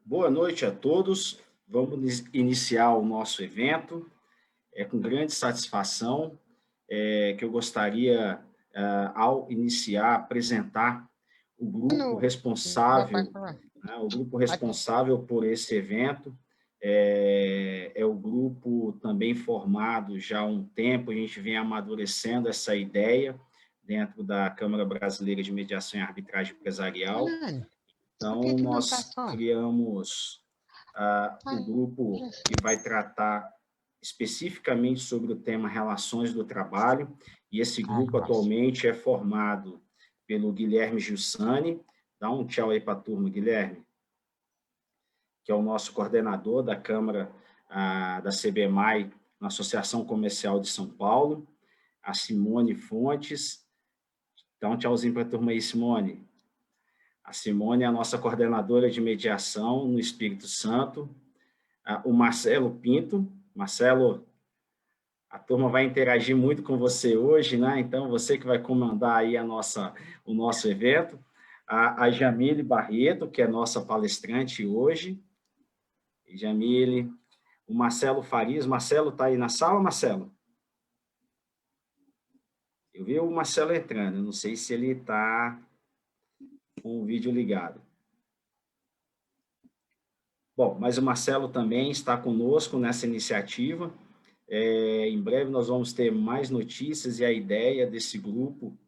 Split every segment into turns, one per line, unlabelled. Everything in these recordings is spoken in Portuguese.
Boa noite a todos. Vamos iniciar o nosso evento. É com grande satisfação que eu gostaria, ao iniciar, apresentar o grupo
No, vai
responsável,
falar.
né, o grupo responsável por esse evento. É o grupo também formado já há um tempo, a gente vem amadurecendo essa ideia dentro da Câmara Brasileira de Mediação e Arbitragem Empresarial.
Mano, por que
Então,
que não tá
nós
som?
criamos o grupo que vai tratar especificamente sobre o tema relações do trabalho, e esse grupo atualmente é formado pelo Guilherme Giussani. Dá um tchau aí para a turma, Guilherme, que é o nosso coordenador da Câmara da CBMAI, na Associação Comercial de São Paulo, a Simone Fontes. Dá um tchauzinho para a turma aí, Simone. A Simone é a nossa coordenadora de mediação no Espírito Santo. O Marcelo Pinto. Marcelo, a turma vai interagir muito com você hoje, né? Então, você que vai comandar aí o nosso evento. A Jamile Barreto, que é nossa palestrante hoje. Jamile. O Marcelo Farias. Marcelo está aí na sala, Marcelo? Eu vi o Marcelo entrando, não sei se ele está com o vídeo ligado. Bom, mas o Marcelo também está conosco nessa iniciativa. Em breve nós vamos ter mais notícias, e a ideia desse grupo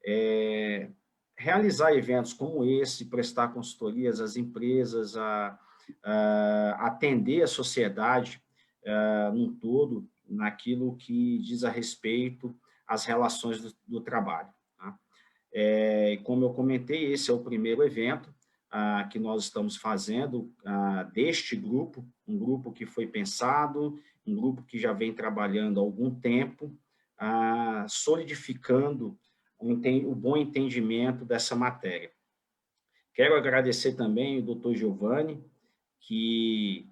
é realizar eventos como esse, prestar consultorias às empresas, atender a sociedade num todo, naquilo que diz a respeito às relações do trabalho. Tá? Como eu comentei, esse é o primeiro evento que nós estamos fazendo deste grupo, um grupo que foi pensado, um grupo que já vem trabalhando há algum tempo, solidificando o bom entendimento dessa matéria. Quero agradecer também o doutor Giovanni, que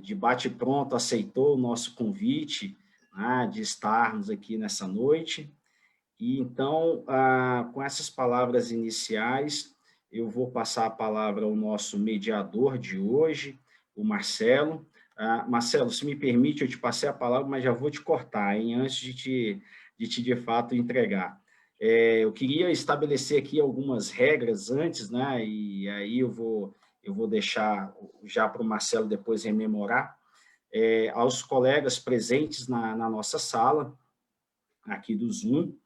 de bate-pronto aceitou o nosso convite de estarmos aqui nessa noite. E então, com essas palavras iniciais, eu vou passar a palavra ao nosso mediador de hoje, o Marcelo. Marcelo, se me permite, eu te passei a palavra, mas já vou te cortar, hein, antes de fato entregar. Eu queria estabelecer aqui algumas regras antes, né, e aí eu vou deixar já para o Marcelo depois rememorar. Aos colegas presentes na nossa sala, aqui do Zoom,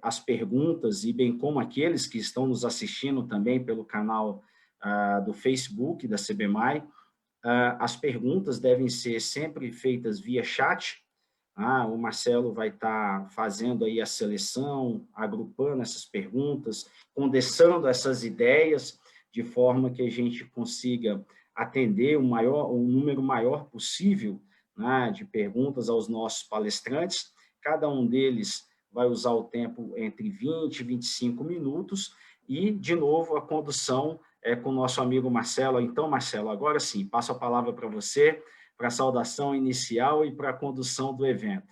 as perguntas, e bem como aqueles que estão nos assistindo também pelo canal do Facebook da CBMAI, as perguntas devem ser sempre feitas via chat. O Marcelo vai estar fazendo aí a seleção, agrupando essas perguntas, condensando essas ideias, de forma que a gente consiga atender um número maior possível, né, de perguntas aos nossos palestrantes. Cada um deles vai usar o tempo entre 20 e 25 minutos, e, de novo, a condução com o nosso amigo Marcelo. Então, Marcelo, agora sim, passo a palavra para você, para a saudação inicial e para a condução do evento.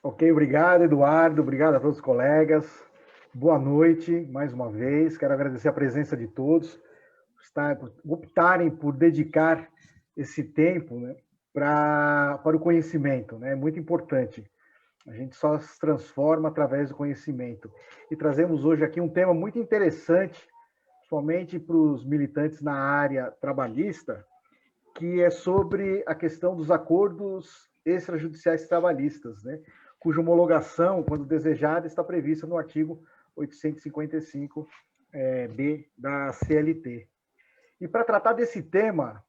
Ok, obrigado, Eduardo, obrigado a todos os colegas. Boa noite, mais uma vez. Quero agradecer a presença de todos, optarem por dedicar esse tempo, né, para o conhecimento, né? É muito importante. A gente só se transforma através do conhecimento. E trazemos hoje aqui um tema muito interessante, somente para os militantes na área trabalhista, que é sobre a questão dos acordos extrajudiciais trabalhistas, né? Cuja homologação, quando desejada, está prevista no artigo 855-B da CLT. E para tratar desse tema,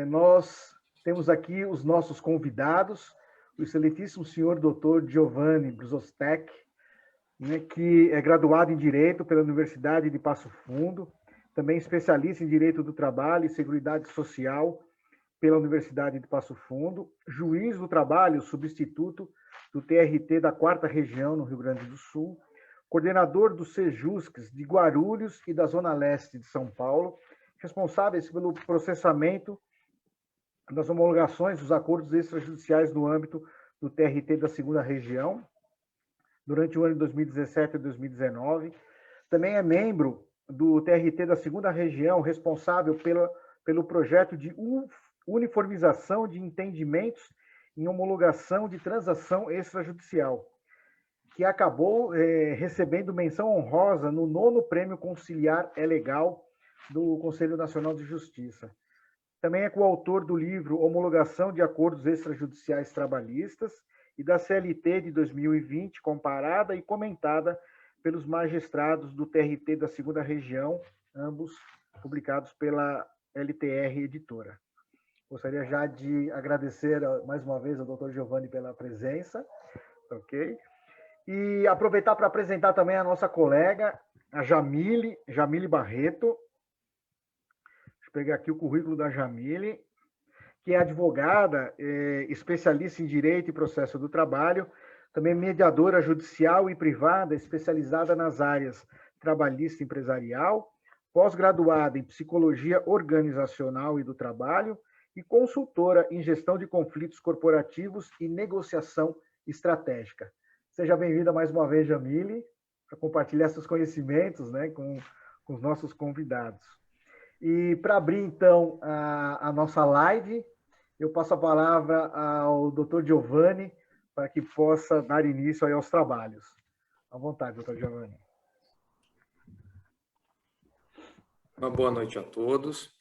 nós temos aqui os nossos convidados, o excelentíssimo senhor Dr. Giovanni Brzostek, né, que é graduado em Direito pela Universidade de Passo Fundo, também especialista em Direito do Trabalho e Seguridade Social pela Universidade de Passo Fundo, juiz do trabalho substituto do TRT da 4ª Região, no Rio Grande do Sul, coordenador do Sejuscs de Guarulhos e da Zona Leste de São Paulo, responsáveis pelo processamento das homologações dos acordos extrajudiciais no âmbito do TRT da 2ª Região, durante o ano de 2017 e 2019. Também é membro do TRT da 2ª Região, responsável pelo projeto de uniformização de entendimentos em homologação de transação extrajudicial, que acabou recebendo menção honrosa no 9º Prêmio Conciliar é Legal do Conselho Nacional de Justiça. Também é coautor do livro Homologação de Acordos Extrajudiciais Trabalhistas e da CLT de 2020, comparada e comentada pelos magistrados do TRT da 2ª Região, ambos publicados pela LTR Editora. Gostaria já de agradecer mais uma vez ao Dr. Giovanni pela presença, ok? E aproveitar para apresentar também a nossa colega, a Jamile Barreto. Deixa eu pegar aqui o currículo da Jamile, que é advogada, especialista em Direito e Processo do Trabalho, também mediadora judicial e privada, especializada nas áreas trabalhista e empresarial, pós-graduada em Psicologia Organizacional e do Trabalho e consultora em Gestão de Conflitos Corporativos e Negociação Estratégica. Seja bem-vinda mais uma vez, Jamile, para compartilhar seus conhecimentos, né, com os nossos convidados. E para abrir, então, a nossa live, eu passo a palavra ao Dr. Giovanni, para que possa dar início aí aos trabalhos. À vontade, Dr. Giovanni.
Uma boa noite a todos.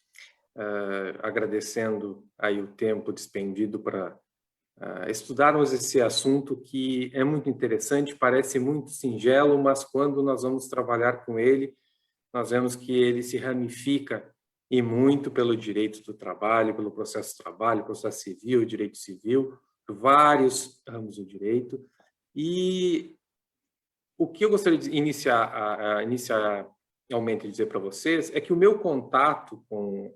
Agradecendo aí o tempo despendido para estudarmos esse assunto que é muito interessante, parece muito singelo, mas quando nós vamos trabalhar com ele, nós vemos que ele se ramifica e muito pelo direito do trabalho, pelo processo do trabalho, processo civil, direito civil, vários ramos do direito. E o que eu gostaria de inicialmente dizer para vocês é que o meu contato com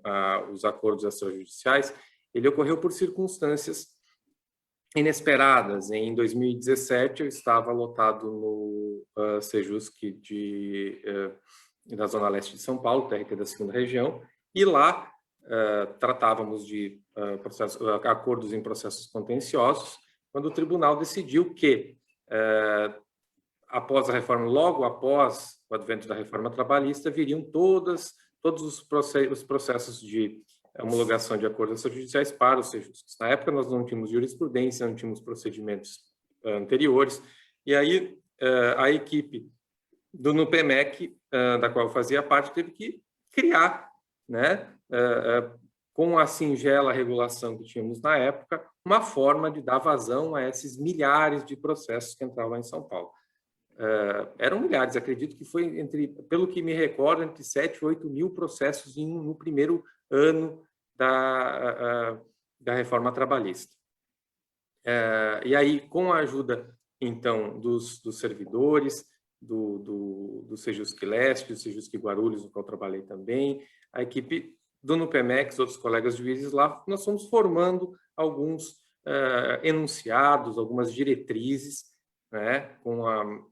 os acordos extrajudiciais, ele ocorreu por circunstâncias inesperadas. Em 2017, eu estava lotado no Sejusc da Zona Leste de São Paulo, TRT da 2ª Região, e lá tratávamos de acordos em processos contenciosos, quando o tribunal decidiu que, após a reforma, logo após o advento da reforma trabalhista, viriam todos os processos de homologação de acordos extrajudiciais para os Sejuscs. Na época, nós não tínhamos jurisprudência, não tínhamos procedimentos anteriores, e aí a equipe do NUPEMEC, da qual eu fazia parte, teve que criar, né, com a singela regulação que tínhamos na época, uma forma de dar vazão a esses milhares de processos que entravam em São Paulo. Eram milhares, acredito que foi, pelo que me recordo, entre 7 e 8 mil processos no primeiro ano da reforma trabalhista. E aí, com a ajuda, então, dos servidores, do Sejusc Leste, do Sejusc Guarulhos, no qual trabalhei também, a equipe do NUPEMEC, outros colegas juízes lá, nós fomos formando alguns enunciados, algumas diretrizes, né, com a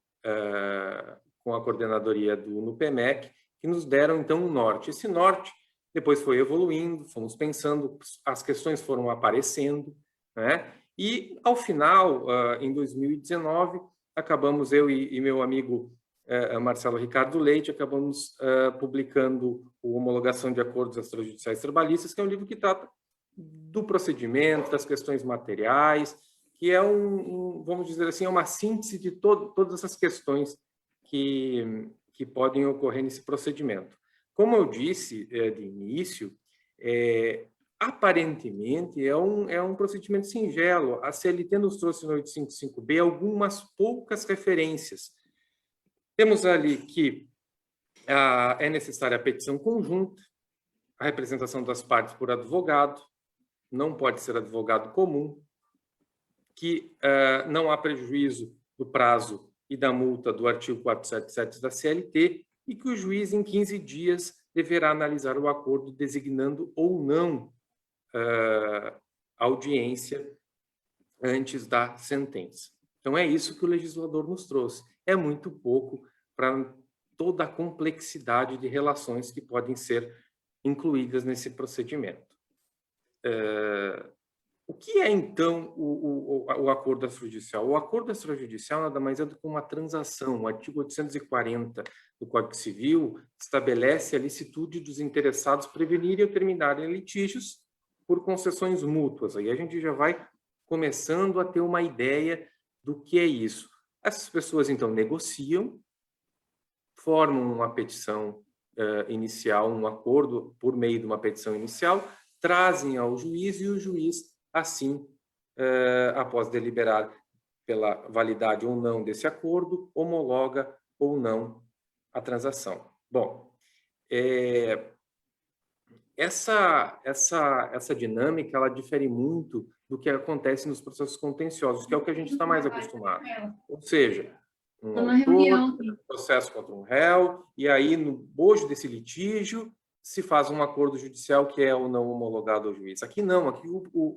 coordenadoria do NUPEMEC, que nos deram, então, um norte. Esse norte depois foi evoluindo, fomos pensando, as questões foram aparecendo, né, e, ao final, em 2019, acabamos, eu e meu amigo Marcelo Ricardo Leite, acabamos publicando o Homologação de Acordos Extrajudiciais Trabalhistas, que é um livro que trata do procedimento, das questões materiais, que é vamos dizer assim, é uma síntese de todas essas questões que podem ocorrer nesse procedimento. Como eu disse de início, aparentemente é um procedimento singelo. A CLT nos trouxe no 855B algumas poucas referências. Temos ali que é necessária a petição conjunta, a representação das partes por advogado, não pode ser advogado comum, que não há prejuízo do prazo e da multa do artigo 477 da CLT e que o juiz, em 15 dias, deverá analisar o acordo designando ou não audiência antes da sentença. Então, é isso que o legislador nos trouxe. É muito pouco para toda a complexidade de relações que podem ser incluídas nesse procedimento. O que é, então, o acordo extrajudicial? O acordo extrajudicial nada mais é do que uma transação. O artigo 840 do Código Civil estabelece a licitude dos interessados prevenirem ou terminarem litígios por concessões mútuas. Aí a gente já vai começando a ter uma ideia do que é isso. Essas pessoas, então, negociam, formam uma petição inicial, um acordo por meio de uma petição inicial, trazem ao juiz e o juiz, assim, após deliberar pela validade ou não desse acordo, homologa ou não a transação. Bom, essa dinâmica, ela difere muito do que acontece nos processos contenciosos, que é o que a gente está mais acostumado. Ou seja, um autor, processo contra um réu, e aí, no bojo desse litígio, se faz um acordo judicial que é ou não homologado ao juiz. Aqui não, aqui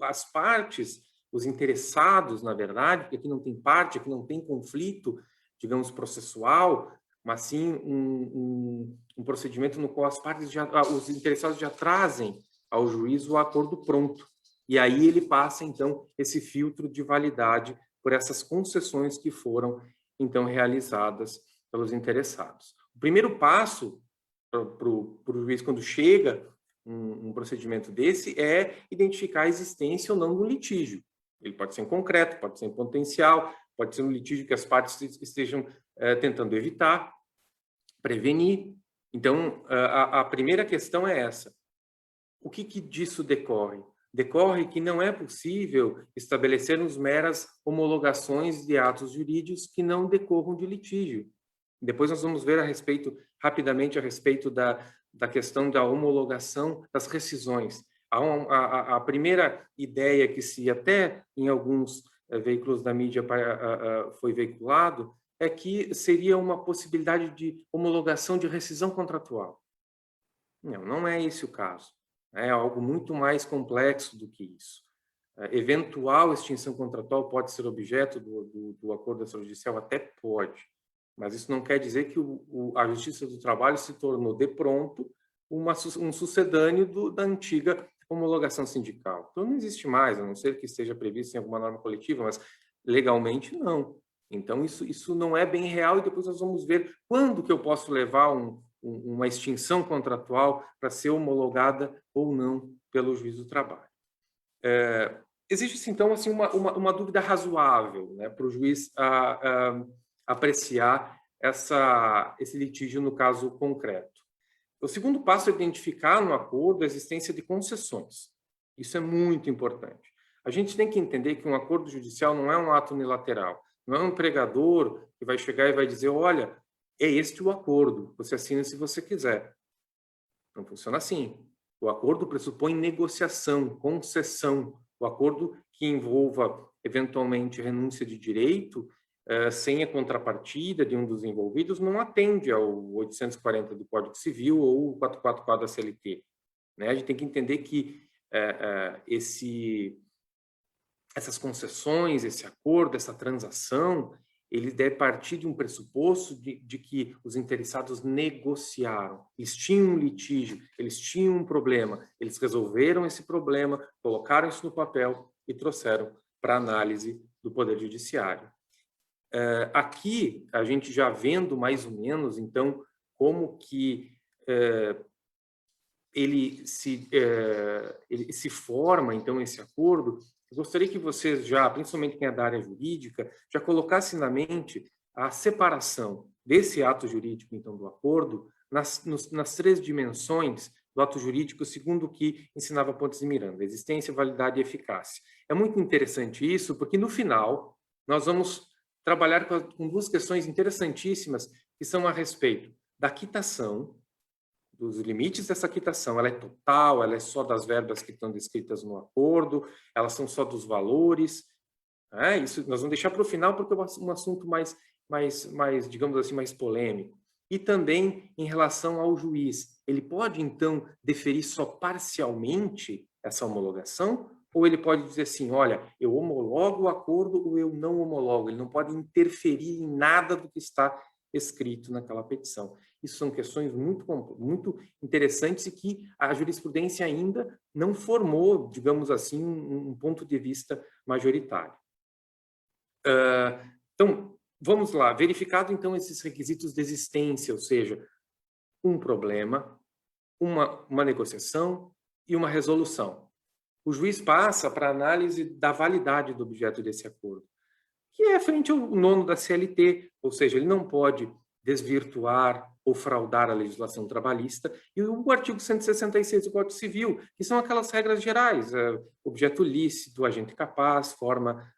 as partes, os interessados, na verdade, porque aqui não tem parte, aqui não tem conflito, digamos, processual, mas sim um procedimento no qual as partes os interessados já trazem ao juiz o acordo pronto. E aí ele passa, então, esse filtro de validade por essas concessões que foram, então, realizadas pelos interessados. O primeiro passo para o juiz, quando chega um procedimento desse, é identificar a existência ou não do litígio. Ele pode ser em concreto, pode ser em potencial, pode ser um litígio que as partes estejam tentando evitar, prevenir. Então, a primeira questão é essa. O que disso decorre? Decorre que não é possível estabelecermos meras homologações de atos jurídicos que não decorram de litígio. Depois nós vamos ver rapidamente a respeito da questão da homologação das rescisões. A primeira ideia que se até em alguns veículos da mídia foi veiculado é que seria uma possibilidade de homologação de rescisão contratual. Não é esse o caso. É algo muito mais complexo do que isso. Eventual extinção contratual pode ser objeto do acordo extrajudicial? Até pode. Mas isso não quer dizer que a Justiça do Trabalho se tornou, de pronto, um sucedâneo da antiga homologação sindical. Então, não existe mais, a não ser que esteja previsto em alguma norma coletiva, mas legalmente não. Então, isso não é bem real, e depois nós vamos ver quando que eu posso levar uma extinção contratual para ser homologada ou não pelo juiz do trabalho. Existe, então, assim, uma dúvida razoável, né, para o juiz apreciar esse litígio no caso concreto. O segundo passo é identificar no acordo a existência de concessões. Isso é muito importante. A gente tem que entender que um acordo judicial não é um ato unilateral. Não é um empregador que vai chegar e vai dizer, olha, é este o acordo, você assina se você quiser. Não funciona assim. O acordo pressupõe negociação, concessão. O acordo que envolva, eventualmente, renúncia de direito, sem a contrapartida de um dos envolvidos, não atende ao 840 do Código Civil ou o 444 da CLT. Né? A gente tem que entender que essas concessões, esse acordo, essa transação, ele deve partir de um pressuposto de que os interessados negociaram. Eles tinham um litígio, eles tinham um problema, eles resolveram esse problema, colocaram isso no papel e trouxeram para análise do Poder Judiciário. Aqui, a gente já vendo mais ou menos, então, como que ele se forma, então, esse acordo. Eu gostaria que vocês já, principalmente quem é da área jurídica, já colocassem na mente a separação desse ato jurídico, então, do acordo, nas três dimensões do ato jurídico, segundo o que ensinava Pontes e Miranda: existência, validade e eficácia. É muito interessante isso, porque, no final, nós vamos trabalhar com duas questões interessantíssimas, que são a respeito da quitação, dos limites dessa quitação. Ela é total, ela é só das verbas que estão descritas no acordo, elas são só dos valores. Isso nós vamos deixar para o final, porque é um assunto mais, digamos assim, mais polêmico. E também em relação ao juiz. Ele pode, então, deferir só parcialmente essa homologação? Ou ele pode dizer assim, olha, eu homologo o acordo ou eu não homologo? Ele não pode interferir em nada do que está escrito naquela petição. Isso são questões muito interessantes e que a jurisprudência ainda não formou, digamos assim, um ponto de vista majoritário. Então, vamos lá. Verificado, então, esses requisitos de existência, ou seja, um problema, uma negociação e uma resolução. O juiz passa para a análise da validade do objeto desse acordo, que é frente ao nono da CLT, ou seja, ele não pode desvirtuar ou fraudar a legislação trabalhista, e o artigo 166 do Código Civil, que são aquelas regras gerais, objeto lícito, agente capaz, forma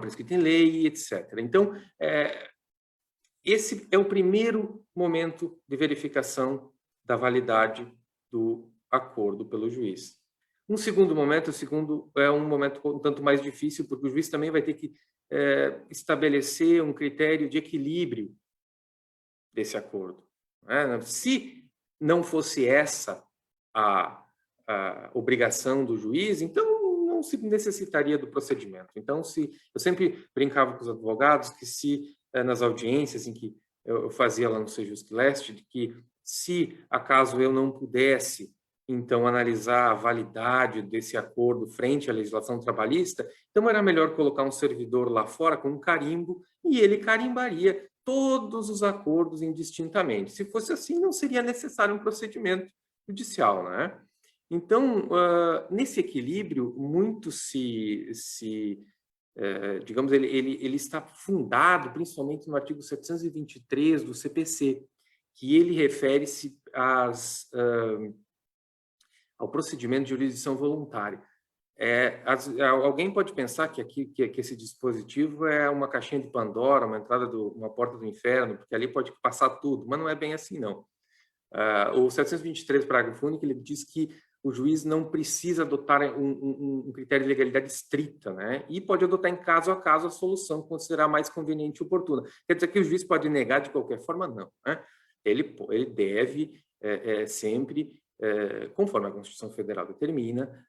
prescrita em lei, etc. Então, esse é o primeiro momento de verificação da validade do acordo pelo juiz. Um segundo momento, é um momento um tanto mais difícil, porque o juiz também vai ter que estabelecer um critério de equilíbrio desse acordo. Se não fosse essa a obrigação do juiz, então não se necessitaria do procedimento. Então, eu sempre brincava com os advogados que nas audiências em que eu fazia lá no Sejusc Leste, de que se acaso eu não pudesse então analisar a validade desse acordo frente à legislação trabalhista, então era melhor colocar um servidor lá fora com um carimbo e ele carimbaria todos os acordos indistintamente. Se fosse assim, não seria necessário um procedimento judicial, né? Então, nesse equilíbrio, muito digamos, ele está fundado principalmente no artigo 723 do CPC, que ele refere-se ao procedimento de jurisdição voluntária. Alguém pode pensar que esse dispositivo é uma caixinha de Pandora, uma porta do inferno, porque ali pode passar tudo, mas não é bem assim, não. O 723, parágrafo único, ele diz que o juiz não precisa adotar um critério de legalidade estrita, né? E pode adotar em caso a caso a solução que considerar mais conveniente e oportuna. Quer dizer que o juiz pode negar de qualquer forma? Não, né? Ele deve sempre, conforme a Constituição Federal determina,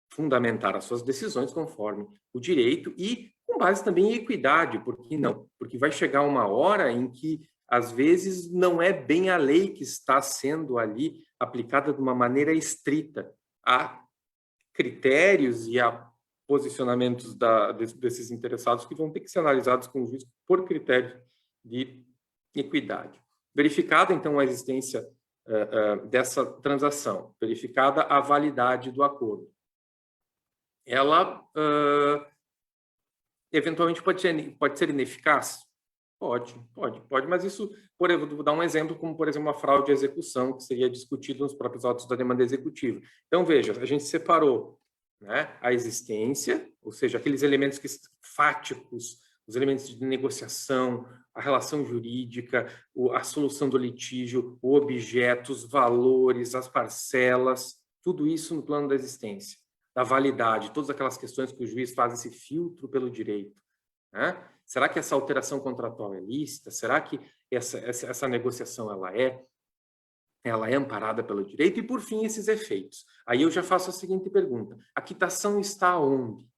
fundamentar as suas decisões conforme o direito e com base também em equidade. Por que não? Porque vai chegar uma hora em que, às vezes, não é bem a lei que está sendo ali aplicada de uma maneira estrita. Há critérios e há posicionamentos desses interessados que vão ter que ser analisados com o juiz por critério de equidade. Verificada, então, a existência dessa transação, verificada a validade do acordo, ela eventualmente pode ser ineficaz? Pode, mas isso, por exemplo, vou dar um exemplo, como, por exemplo, uma fraude de execução, que seria discutido nos próprios autos da demanda executiva. Então, veja, a gente separou, né, a existência, ou seja, aqueles elementos fáticos, os elementos de negociação, a relação jurídica, a solução do litígio, o objeto, os valores, as parcelas, tudo isso no plano da existência, da validade, todas aquelas questões que o juiz faz esse filtro pelo direito, né? Será que essa alteração contratual é lícita? Será que essa negociação ela é amparada pelo direito? E, por fim, esses efeitos. Aí eu já faço a seguinte pergunta. A quitação está onde?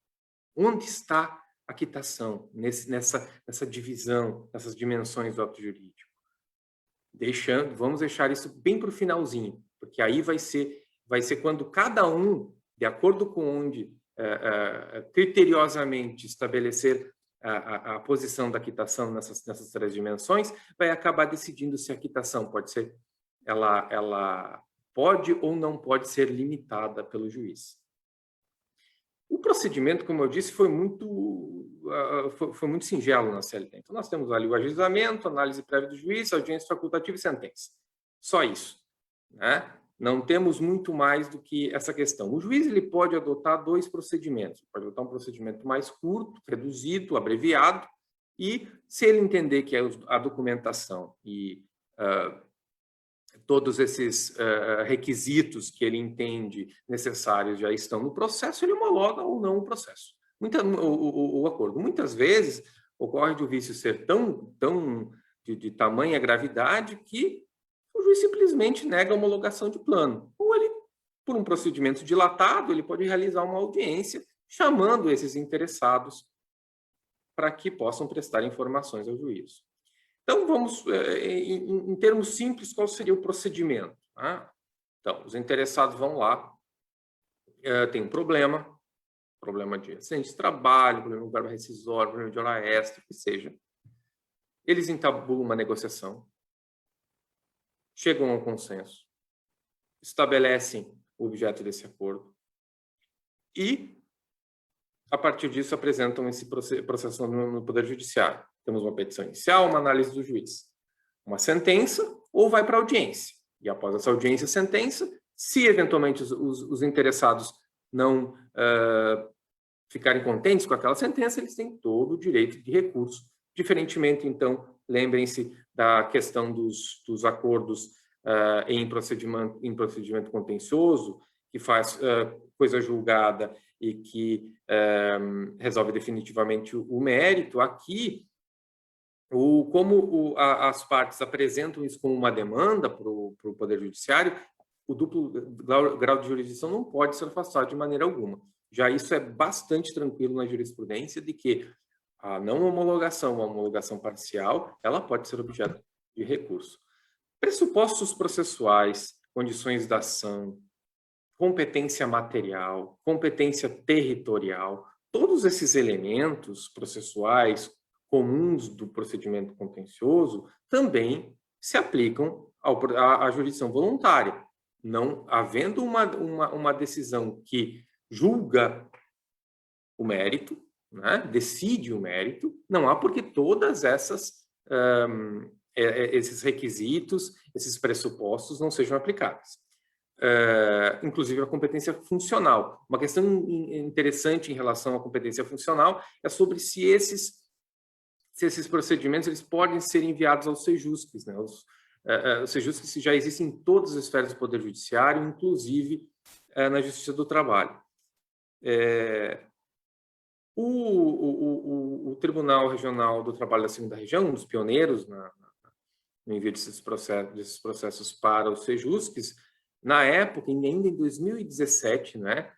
Onde está a quitação nessa divisão, nessas dimensões do ato jurídico? Vamos deixar isso bem para o finalzinho, porque aí vai ser quando cada um, de acordo com onde criteriosamente estabelecer a posição da quitação nessas três dimensões, vai acabar decidindo se a quitação ela pode ou não pode ser limitada pelo juiz. O procedimento, como eu disse, foi muito singelo na CLT. Então, nós temos ali o ajuizamento, análise prévia do juiz, audiência facultativa e sentença. Só isso, né? Não temos muito mais do que essa questão. O juiz ele pode adotar dois procedimentos. Pode adotar um procedimento mais curto, reduzido, abreviado, e se ele entender que a documentação e todos esses requisitos que ele entende necessários já estão no processo, ele homologa ou não o processo. O acordo. Muitas vezes ocorre de o vício ser tão de tamanha gravidade que o juiz simplesmente nega a homologação de plano. Ou ele, por um procedimento dilatado, ele pode realizar uma audiência chamando esses interessados para que possam prestar informações ao juiz. Então, vamos, em termos simples, qual seria o procedimento? Tá? Então, os interessados vão lá, tem um problema de acidente de trabalho, problema de verba rescisória, problema de hora extra, que seja. Eles entabulam uma negociação, chegam a um consenso, estabelecem o objeto desse acordo e, a partir disso, apresentam esse processo no Poder Judiciário. Temos uma petição inicial, uma análise do juiz, uma sentença ou vai para a audiência. E após essa audiência e sentença, se eventualmente os interessados não ficarem contentes com aquela sentença, eles têm todo o direito de recurso. Diferentemente, então, lembrem-se da questão dos acordos em procedimento contencioso, que faz coisa julgada e que resolve definitivamente o mérito. Aqui, como as partes apresentam isso como uma demanda para o Poder Judiciário, o duplo grau de jurisdição não pode ser afastado de maneira alguma. Já isso é bastante tranquilo na jurisprudência, de que a não homologação, a homologação parcial, ela pode ser objeto de recurso. Pressupostos processuais, condições da ação, competência material, competência territorial, todos esses elementos processuais comuns do procedimento contencioso também se aplicam à jurisdição voluntária. Não havendo uma decisão que julga o mérito, né, decide o mérito, não há porque todas esses requisitos, esses pressupostos não sejam aplicados. Inclusive a competência funcional. Uma questão interessante em relação à competência funcional é sobre se esses procedimentos eles podem ser enviados aos sejusques, né? Os sejusques já existem em todas as esferas do Poder Judiciário, inclusive na Justiça do Trabalho. O Tribunal Regional do Trabalho da Segunda Região, um dos pioneiros no envio desses processos para os sejusques, na época, ainda em 2017, né,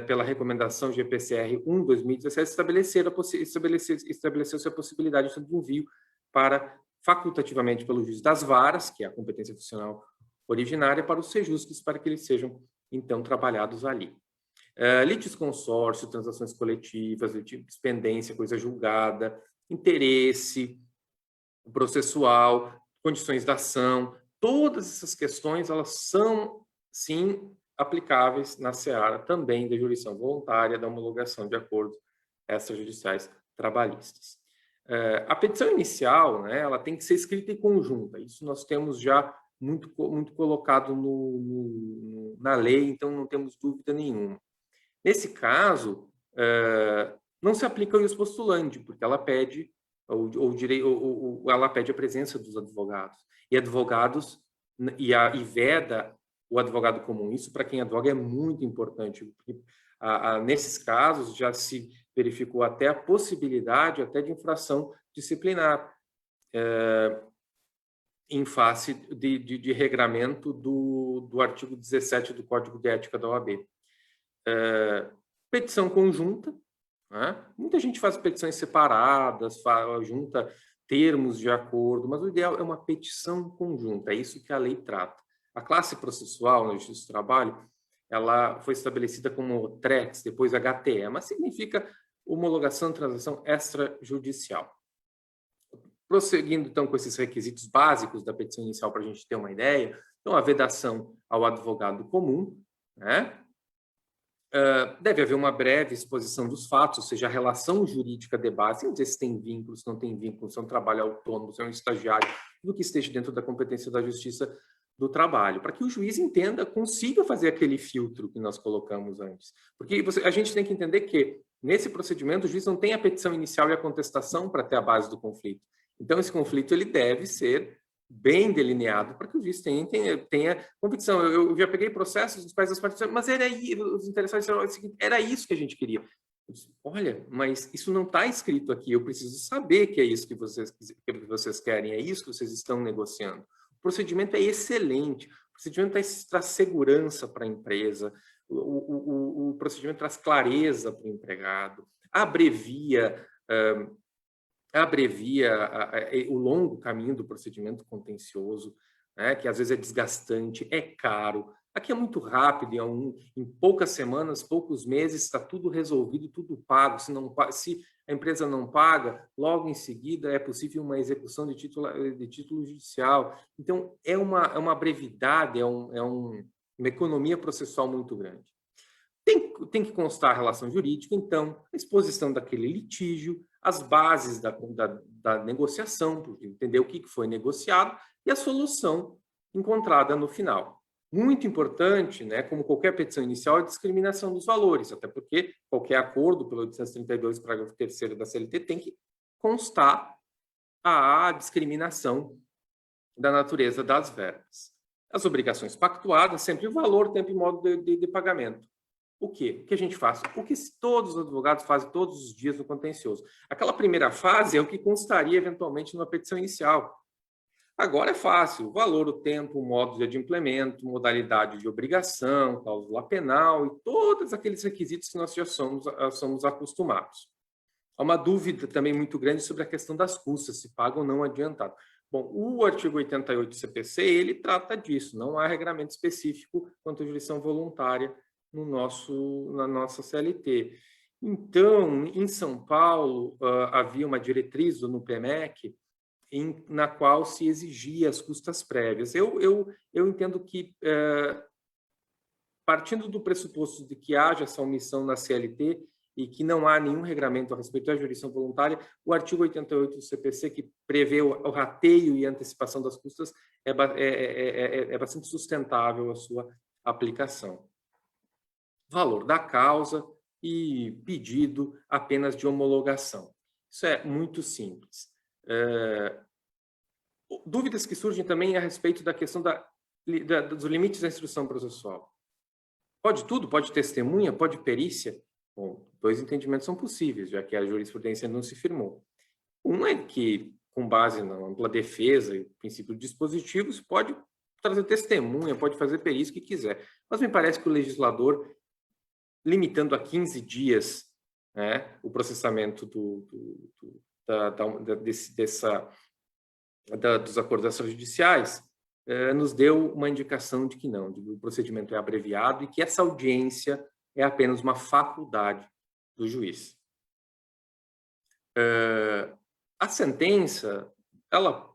pela recomendação GPCR 1/2017, estabeleceu-se a possibilidade de envio para, facultativamente pelo juiz das varas, que é a competência funcional originária, para os sejusques, para que eles sejam, então, trabalhados ali. Litisconsórcio, transações coletivas, litispendência, coisa julgada, interesse processual, condições da ação, todas essas questões, elas são, sim, aplicáveis na seara também da jurisdição voluntária, da homologação de acordos extrajudiciais trabalhistas. A petição inicial, né, ela tem que ser escrita em conjunta. Isso nós temos já muito colocado na lei, então não temos dúvida nenhuma. Nesse caso, não se aplica o ius postulandi, porque ela pede ela pede a presença dos advogados. E advogados, e veda o advogado comum. Isso, para quem advoga, é muito importante, porque nesses casos já se verificou até a possibilidade até de infração disciplinar em face de regramento do artigo 17 do Código de Ética da OAB. Petição conjunta, né? Muita gente faz petições separadas, junta termos de acordo, mas o ideal é uma petição conjunta, é isso que a lei trata. A classe processual na Justiça do Trabalho, ela foi estabelecida como TREX, depois HTE, mas significa homologação de transação extrajudicial. Prosseguindo, então, com esses requisitos básicos da petição inicial, para a gente ter uma ideia, então, a vedação ao advogado comum, né? Deve haver uma breve exposição dos fatos, ou seja, a relação jurídica de base, sem dizer se tem vínculos, se não tem vínculos, se é um trabalho autônomo, se é um estagiário, tudo que esteja dentro da competência da Justiça do Trabalho, para que o juiz entenda, consiga fazer aquele filtro que nós colocamos antes. Porque a gente tem que entender que, nesse procedimento, o juiz não tem a petição inicial e a contestação para ter a base do conflito. Então, esse conflito ele deve ser bem delineado para que o juiz tenha convicção. Eu já peguei processos dos quais as partes disseram, mas os interessados disseram o seguinte, era isso que a gente queria. Eu disse, olha, mas isso não está escrito aqui, eu preciso saber que é isso que vocês querem, é isso que vocês estão negociando. O procedimento é excelente, o procedimento traz segurança para a empresa, o procedimento traz clareza para o empregado, abrevia abrevia o longo caminho do procedimento contencioso, né, que às vezes é desgastante, é caro. Aqui é muito rápido, em poucas semanas, poucos meses, está tudo resolvido, tudo pago. Se a empresa não paga, logo em seguida é possível uma execução de título judicial. Então, é uma brevidade, uma economia processual muito grande. Tem que constar a relação jurídica, então, a exposição daquele litígio, as bases da negociação, para entender o que foi negociado, e a solução encontrada no final. Muito importante, né, como qualquer petição inicial, a discriminação dos valores, até porque qualquer acordo pelo 832, parágrafo 3º da CLT, tem que constar a discriminação da natureza das verbas. As obrigações pactuadas, sempre o valor, tempo e modo de pagamento. O quê? O que a gente faz? O que todos os advogados fazem todos os dias no contencioso. Aquela primeira fase é o que constaria eventualmente numa petição inicial. Agora é fácil. O valor, o tempo, o modo de adimplemento, modalidade de obrigação, cláusula penal e todos aqueles requisitos que nós já somos acostumados. Há uma dúvida também muito grande sobre a questão das custas, se paga ou não adiantado. Bom, o artigo 88 do CPC, ele trata disso. Não há regramento específico quanto à jurisdição voluntária na nossa CLT. Então, em São Paulo, havia uma diretriz do NUPEMEC na qual se exigia as custas prévias. Eu entendo que, partindo do pressuposto de que haja essa omissão na CLT e que não há nenhum regramento a respeito da jurisdição voluntária, o artigo 88 do CPC, que prevê o rateio e antecipação das custas, é bastante sustentável a sua aplicação. Valor da causa e pedido apenas de homologação. Isso é muito simples. Dúvidas que surgem também a respeito da questão dos limites da instrução processual. Pode tudo? Pode testemunha? Pode perícia? Bom, dois entendimentos são possíveis, já que a jurisprudência não se firmou. Um é que, com base na ampla defesa e princípio dispositivos, pode trazer testemunha, pode fazer perícia, o que quiser. Mas me parece que o legislador, limitando a 15 dias, né, o processamento dos acordos extrajudiciais, nos deu uma indicação de que não, de que o procedimento é abreviado e que essa audiência é apenas uma faculdade do juiz. A sentença, ela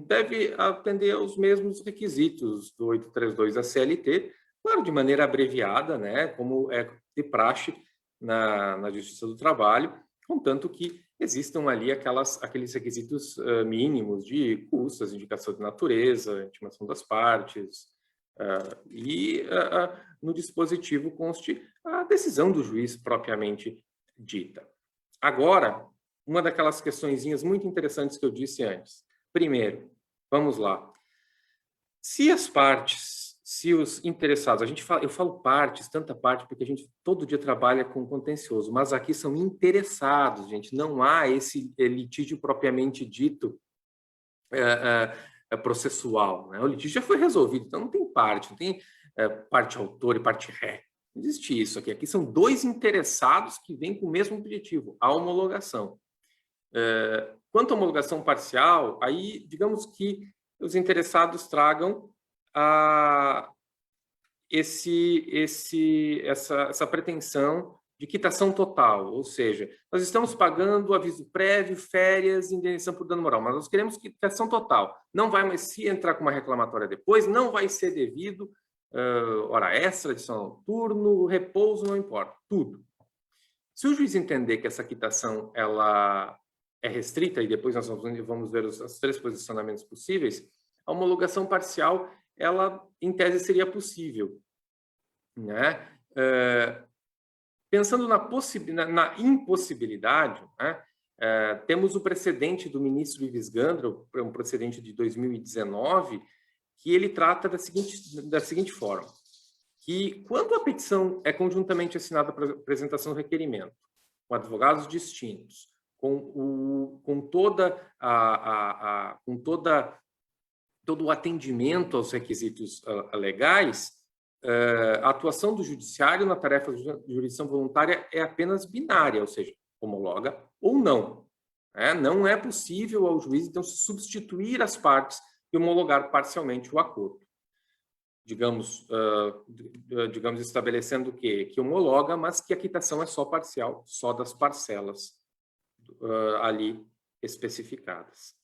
deve atender aos mesmos requisitos do 832 da CLT, claro, de maneira abreviada, né, como é de praxe na Justiça do Trabalho, contanto que existam ali aqueles requisitos mínimos de custas, indicação de natureza, intimação das partes, no dispositivo conste a decisão do juiz propriamente dita. Agora, uma daquelas questõezinhas muito interessantes que eu disse antes. Primeiro, vamos lá. Se as partes, se os interessados, eu falo partes, tanta parte, porque a gente todo dia trabalha com contencioso, mas aqui são interessados, gente, não há esse litígio propriamente dito processual, né? O litígio já foi resolvido, então não tem parte, não tem parte autor e parte ré. Não existe isso aqui. Aqui são dois interessados que vêm com o mesmo objetivo, a homologação. Quanto à homologação parcial, aí, digamos que os interessados tragam essa pretensão de quitação total, ou seja, nós estamos pagando aviso prévio, férias, indenização por dano moral, mas nós queremos quitação total. Não vai mais, se entrar com uma reclamatória depois, não vai ser devido hora extra, adição noturno, repouso, não importa, tudo. Se o juiz entender que essa quitação ela é restrita, e depois nós vamos ver os três posicionamentos possíveis, a homologação parcial, ela, em tese, seria possível, né? Pensando na impossibilidade, né? Temos o precedente do ministro Ives Gandra, um precedente de 2019, que ele trata da seguinte forma, que quando a petição é conjuntamente assinada para apresentação do requerimento, com advogados distintos, com todo o atendimento aos requisitos legais, a atuação do judiciário na tarefa de jurisdição voluntária é apenas binária, ou seja, homologa ou não. Não é possível ao juiz, então, substituir as partes e homologar parcialmente o acordo. Digamos, estabelecendo que homologa, mas que a quitação é só parcial, só das parcelas ali especificadas.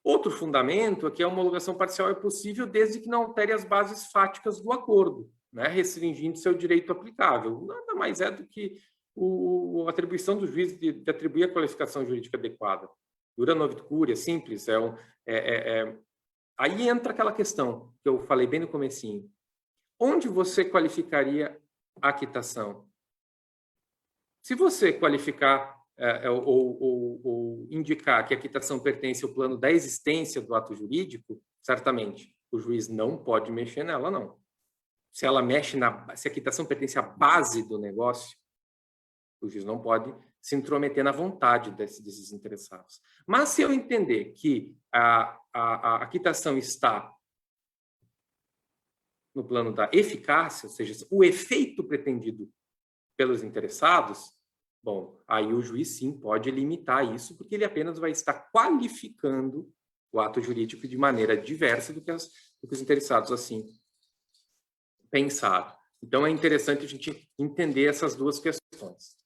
Outro fundamento é que a homologação parcial é possível desde que não altere as bases fáticas do acordo, restringindo seu direito aplicável. Nada mais é do que a atribuição do juiz de atribuir a qualificação jurídica adequada. Dura novit curia, simples. Aí entra aquela questão que eu falei bem no comecinho. Onde você qualificaria a quitação? Se você qualificar ou indicar que a quitação pertence ao plano da existência do ato jurídico, certamente o juiz não pode mexer nela, não. Se ela mexe se a quitação pertence à base do negócio, o juiz não pode se intrometer na vontade desses interessados. Mas se eu entender que a quitação está no plano da eficácia, ou seja, o efeito pretendido pelos interessados, bom, aí o juiz sim pode limitar isso, porque ele apenas vai estar qualificando o ato jurídico de maneira diversa do que os interessados assim pensaram. Então é interessante a gente entender essas duas questões.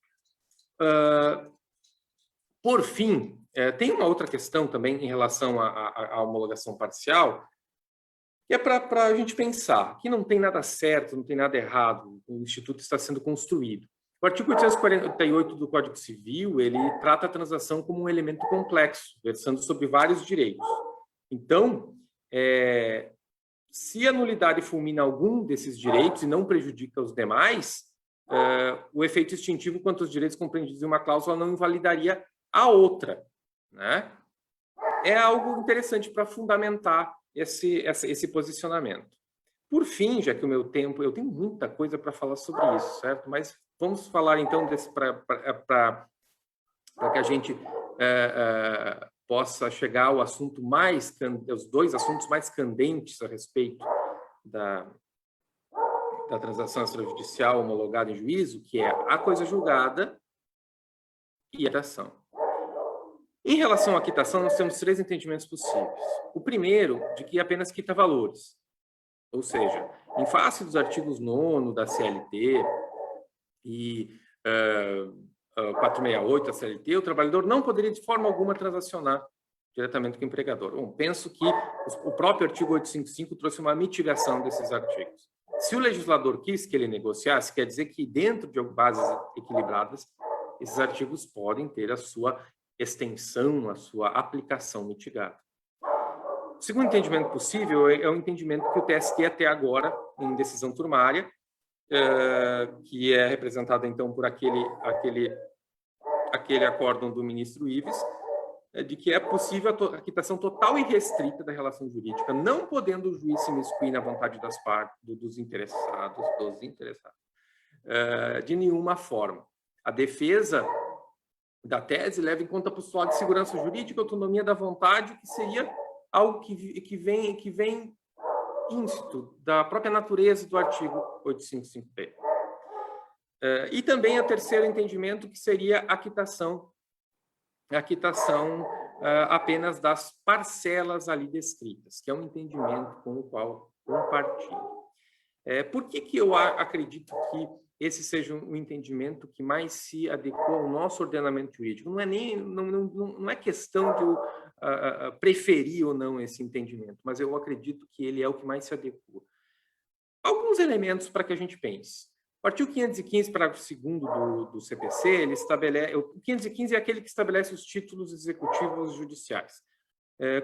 Por fim, tem uma outra questão também em relação à homologação parcial, que é para a gente pensar que não tem nada certo, não tem nada errado, o Instituto está sendo construído. O artigo 848 do Código Civil, ele trata a transação como um elemento complexo, versando sobre vários direitos. Então, se a nulidade fulmina algum desses direitos e não prejudica os demais, o efeito extintivo quanto aos direitos compreendidos em uma cláusula não invalidaria a outra, É algo interessante para fundamentar esse posicionamento. Por fim, já que o meu tempo, eu tenho muita coisa para falar sobre isso, certo? Mas vamos falar então para que a gente possa chegar ao assunto os dois assuntos mais candentes a respeito da transação extrajudicial homologada em juízo, que é a coisa julgada e a quitação. Em relação à quitação, nós temos 3 entendimentos possíveis. O primeiro, de que apenas quita valores. Ou seja, em face dos artigos 9º da CLT e 468 da CLT, o trabalhador não poderia de forma alguma transacionar diretamente com o empregador. Bom, penso que o próprio artigo 855 trouxe uma mitigação desses artigos. Se o legislador quis que ele negociasse, quer dizer que dentro de bases equilibradas, esses artigos podem ter a sua extensão, a sua aplicação mitigada. O segundo entendimento possível é o entendimento que o TST até agora, em decisão turmária, que é representada então por aquele acórdão do ministro Ives, de que é possível a quitação total e restrita da relação jurídica, não podendo o juiz se imiscuir na vontade das partes, dos interessados, de nenhuma forma. A defesa da tese leva em conta a postulado de segurança jurídica, autonomia da vontade, que seria algo que vem íncito da própria natureza do artigo 855-P. E também o terceiro entendimento, que seria a quitação apenas das parcelas ali descritas, que é um entendimento com o qual compartilho. Por que eu acredito que esse seja um entendimento que mais se adequa ao nosso ordenamento jurídico? Não é questão de eu preferir ou não esse entendimento, mas eu acredito que ele é o que mais se adequa. Alguns elementos para que a gente pense. O artigo 515, parágrafo 2º do CPC, ele estabelece... O 515 é aquele que estabelece os títulos executivos judiciais.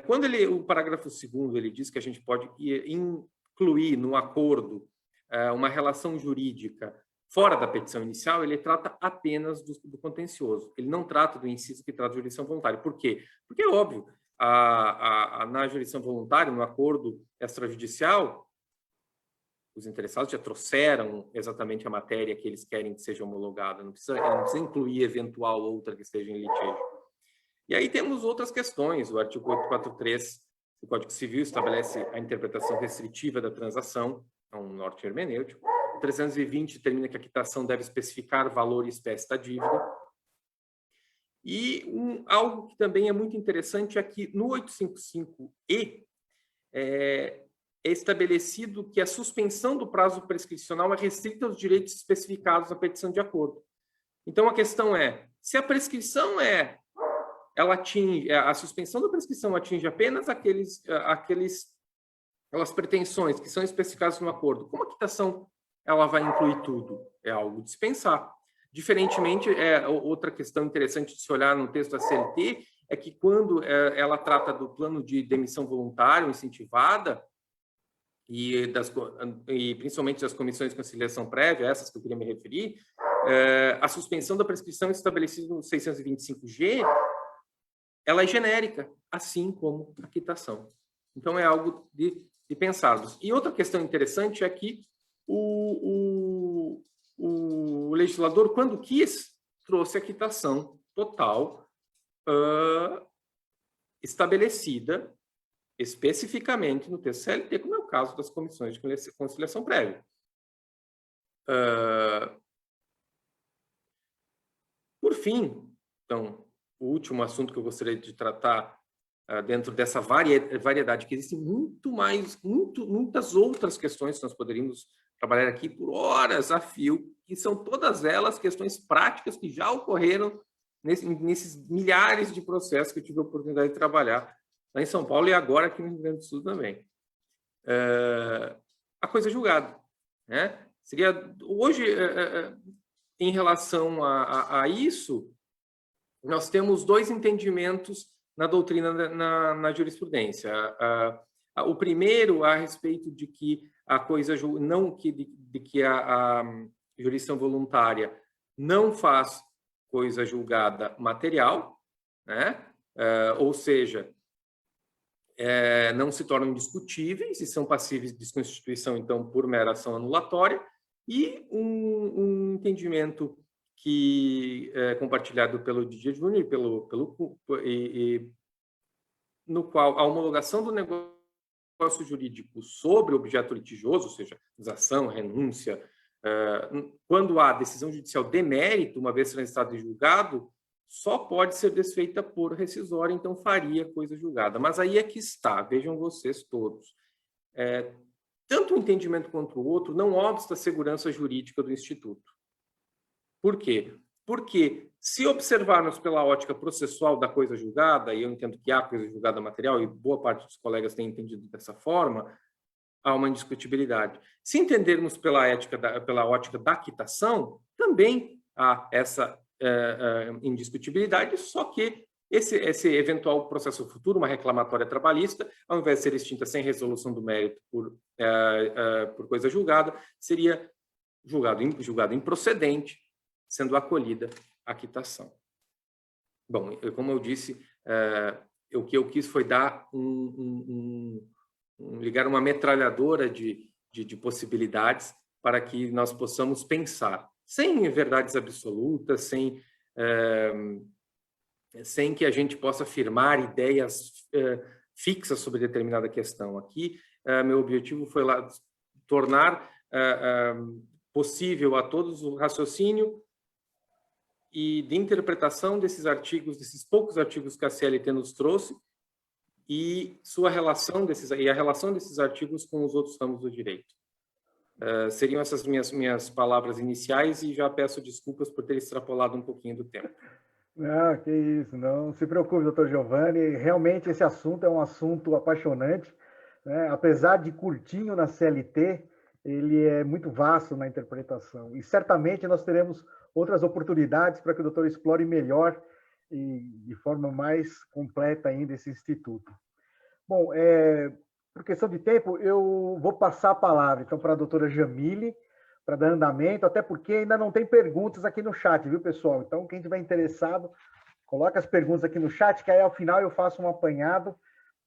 Quando o parágrafo 2º ele diz que a gente pode incluir no acordo uma relação jurídica fora da petição inicial, ele trata apenas do contencioso. Ele não trata do inciso que trata de jurisdição voluntária. Por quê? Porque é óbvio, na jurisdição voluntária, no acordo extrajudicial, os interessados já trouxeram exatamente a matéria que eles querem que seja homologada. Não precisa incluir eventual outra que esteja em litígio. E aí temos outras questões. O artigo 843 do Código Civil estabelece a interpretação restritiva da transação, é um norte hermenêutico. O 320 determina que a quitação deve especificar valor e espécie da dívida. E algo que também é muito interessante é que no 855-E é estabelecido que a suspensão do prazo prescricional é restrita aos direitos especificados na petição de acordo. Então, a questão é, se a prescrição ela atinge, a suspensão da prescrição atinge apenas aquelas pretensões que são especificadas no acordo, como a quitação ela vai incluir tudo? É algo de se pensar. Diferentemente, outra questão interessante de se olhar no texto da CLT é que quando ela trata do plano de demissão voluntária incentivada, e principalmente das comissões de conciliação prévia, essas que eu queria me referir, a suspensão da prescrição estabelecida no 625G, ela é genérica, assim como a quitação. Então, é algo de pensarmos. E outra questão interessante é que o legislador, quando quis, trouxe a quitação total estabelecida especificamente no texto CLT, como é o caso das comissões de conciliação prévia. Por fim, então, o último assunto que eu gostaria de tratar dentro dessa variedade, que existem muitas outras questões que nós poderíamos trabalhar aqui por horas a fio, que são todas elas questões práticas que já ocorreram nesses milhares de processos que eu tive a oportunidade de trabalhar lá em São Paulo e agora aqui no Rio Grande do Sul também. A coisa julgada, né? Seria, hoje, em relação a isso, nós temos dois entendimentos na doutrina, na jurisprudência. O primeiro, a respeito de que a coisa de que a jurisdição voluntária não faz coisa julgada material, né? Ou seja, não se tornam indiscutíveis e são passíveis de desconstituição, então, por mera ação anulatória, e um entendimento que é compartilhado pelo Didier Júnior no qual a homologação do negócio jurídico sobre objeto litigioso, ou seja, acusação, renúncia, quando há decisão judicial de mérito, uma vez transitado e julgado, só pode ser desfeita por rescisória, então faria coisa julgada. Mas aí é que está, vejam vocês todos. Tanto um entendimento quanto o outro não obsta a segurança jurídica do Instituto. Por quê? Porque, se observarmos pela ótica processual da coisa julgada, e eu entendo que há coisa julgada material, e boa parte dos colegas têm entendido dessa forma, há uma indiscutibilidade. Se entendermos pela ótica da quitação, também há essa indiscutibilidade, só que esse eventual processo futuro, uma reclamatória trabalhista, ao invés de ser extinta sem resolução do mérito por coisa julgada, seria julgado improcedente, sendo acolhida a quitação. Bom, como eu disse, o que eu quis foi dar ligar uma metralhadora de possibilidades para que nós possamos pensar, sem verdades absolutas, sem que a gente possa afirmar ideias fixas sobre determinada questão. Aqui, meu objetivo foi tornar possível a todos o raciocínio e de interpretação desses artigos, desses poucos artigos que a CLT nos trouxe, e a relação desses artigos com os outros ramos do direito. Seriam essas minhas palavras iniciais, e já peço desculpas por ter extrapolado um pouquinho do tempo.
Não, que isso, não se preocupe, doutor Giovanni, realmente esse assunto é um assunto apaixonante, né? Apesar de curtinho na CLT, ele é muito vasto na interpretação, e certamente nós teremos outras oportunidades para que o doutor explore melhor e de forma mais completa ainda esse instituto. Bom, por questão de tempo, eu vou passar a palavra então para a doutora Jamile, para dar andamento, até porque ainda não tem perguntas aqui no chat, viu, pessoal? Então, quem estiver interessado, coloca as perguntas aqui no chat, que aí ao final eu faço um apanhado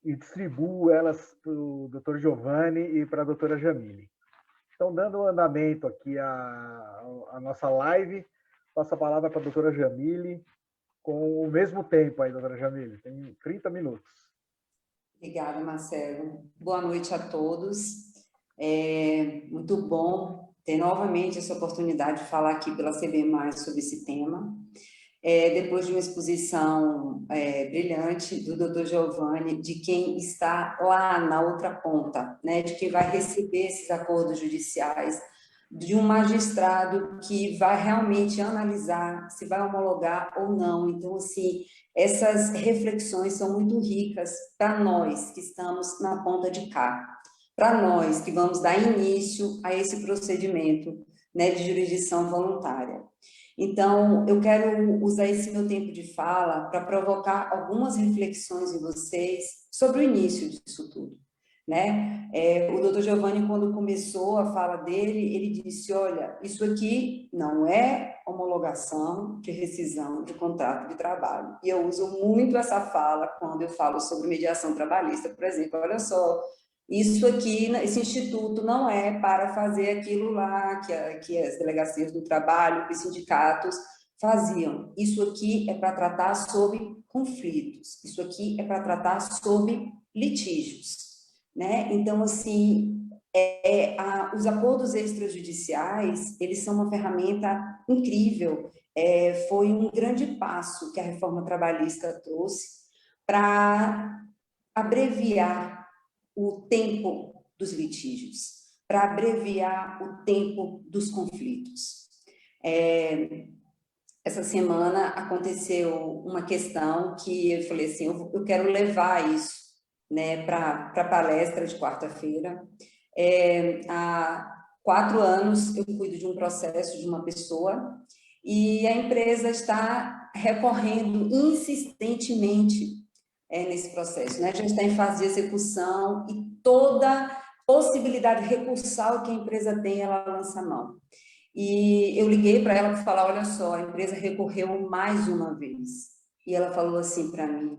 e distribuo elas para o doutor Giovanni e para a doutora Jamile. Então, dando andamento aqui a nossa live, passo a palavra para a doutora Jamile, com o mesmo tempo aí, doutora Jamile, tem 30 minutos.
Obrigada, Marcelo. Boa noite a todos. É muito bom ter novamente essa oportunidade de falar aqui pela CB+, sobre esse tema. depois de uma exposição brilhante do Dr. Giovanni, de quem está lá na outra ponta, né, de quem vai receber esses acordos judiciais, de um magistrado que vai realmente analisar se vai homologar ou não. Então, assim, essas reflexões são muito ricas para nós que estamos na ponta de cá, para nós que vamos dar início a esse procedimento, né, de jurisdição voluntária. Então, eu quero usar esse meu tempo de fala para provocar algumas reflexões em vocês sobre o início disso tudo, né? O doutor Giovanni, quando começou a fala dele, ele disse, olha, isso aqui não é homologação de rescisão de contrato de trabalho. E eu uso muito essa fala quando eu falo sobre mediação trabalhista, por exemplo, olha só, isso aqui, esse instituto não é para fazer aquilo lá que as delegacias do trabalho, que os sindicatos faziam. Isso aqui é para tratar sobre conflitos, isso aqui é para tratar sobre litígios, né? Então, assim, os acordos extrajudiciais, eles são uma ferramenta incrível, foi um grande passo que a reforma trabalhista trouxe para abreviar o tempo dos litígios, para abreviar o tempo dos conflitos. Essa semana aconteceu uma questão que eu falei assim, eu quero levar isso, né, para a palestra de quarta-feira. Há 4 anos eu cuido de um processo de uma pessoa e a empresa está recorrendo insistentemente nesse processo, né? Já está em fase de execução e toda possibilidade recursal que a empresa tem, ela lança a mão. E eu liguei para ela para falar, olha só, a empresa recorreu mais uma vez. E ela falou assim para mim,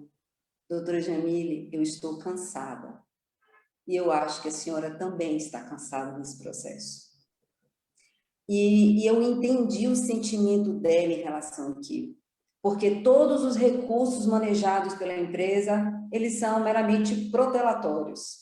doutora Jamile, eu estou cansada. E eu acho que a senhora também está cansada nesse processo. E eu entendi o sentimento dela em relação àquilo. Porque todos os recursos manejados pela empresa, eles são meramente protelatórios.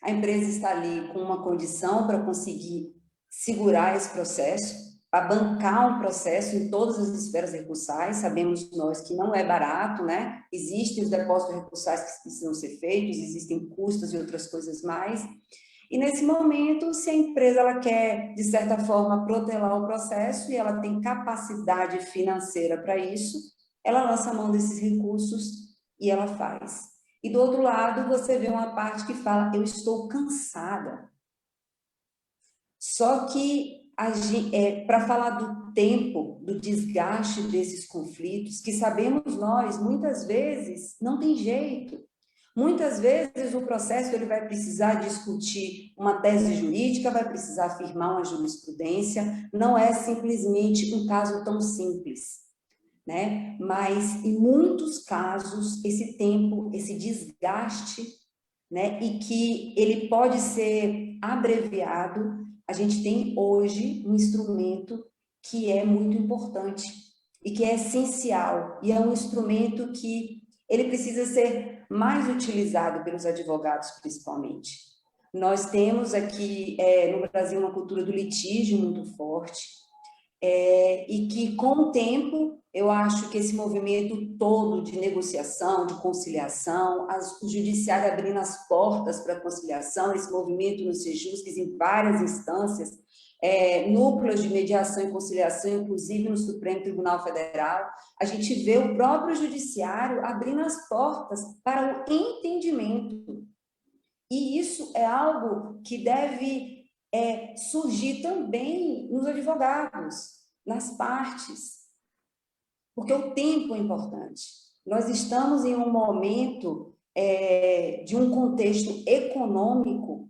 A empresa está ali com uma condição para conseguir segurar esse processo, para bancar um processo em todas as esferas recursais, sabemos nós que não é barato, né? Existem os depósitos recursais que precisam ser feitos, existem custos e outras coisas mais. E nesse momento, se a empresa ela quer, de certa forma, protelar o processo e ela tem capacidade financeira para isso, ela lança a mão desses recursos e ela faz. E do outro lado, você vê uma parte que fala, eu estou cansada. Só que, para falar do tempo, do desgaste desses conflitos, que sabemos nós, muitas vezes, não tem jeito. Muitas vezes o processo ele vai precisar discutir uma tese jurídica, vai precisar afirmar uma jurisprudência, não é simplesmente um caso tão simples, né? Mas, em muitos casos, esse tempo, esse desgaste, né? E que ele pode ser abreviado, a gente tem hoje um instrumento que é muito importante e que é essencial, e é um instrumento que ele precisa ser mais utilizado pelos advogados, principalmente. Nós temos aqui no Brasil uma cultura do litígio muito forte, e que, com o tempo, eu acho que esse movimento todo de negociação, de conciliação, o judiciário abrindo as portas para a conciliação, esse movimento no Sejusc em várias instâncias, núcleos de mediação e conciliação, inclusive no Supremo Tribunal Federal, a gente vê o próprio judiciário abrindo as portas para o entendimento. E isso é algo que deve surgir também nos advogados, nas partes, porque o tempo é importante. Nós estamos em um momento de um contexto econômico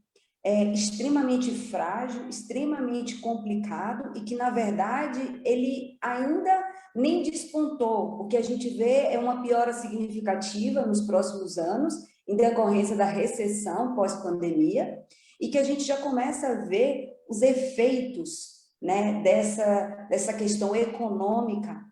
extremamente frágil, extremamente complicado e que, na verdade, ele ainda nem despontou. O que a gente vê é uma piora significativa nos próximos anos, em decorrência da recessão pós-pandemia, e que a gente já começa a ver os efeitos, né, dessa questão econômica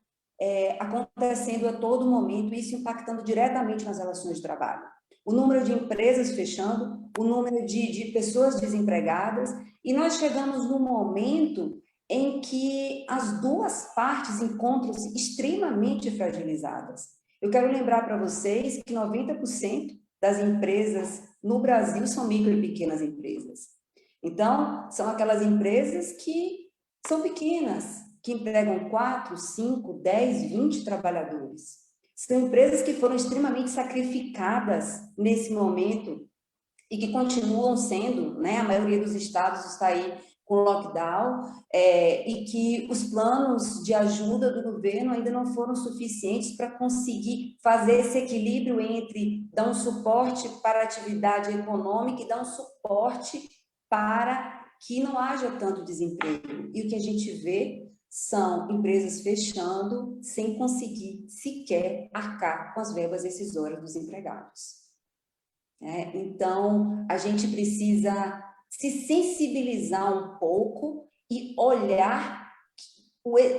acontecendo a todo momento, isso impactando diretamente nas relações de trabalho. O número de empresas fechando, o número de pessoas desempregadas, e nós chegamos num momento em que as duas partes encontram-se extremamente fragilizadas. Eu quero lembrar para vocês que 90% das empresas no Brasil são micro e pequenas empresas. Então, são aquelas empresas que são pequenas, que empregam 4, 5, 10, 20 trabalhadores. São empresas que foram extremamente sacrificadas nesse momento e que continuam sendo, né? A maioria dos estados está aí com lockdown, e que os planos de ajuda do governo ainda não foram suficientes para conseguir fazer esse equilíbrio entre dar um suporte para a atividade econômica e dar um suporte para que não haja tanto desemprego. E o que a gente vê são empresas fechando sem conseguir sequer arcar com as verbas rescisórias dos empregados. Então, a gente precisa se sensibilizar um pouco e olhar,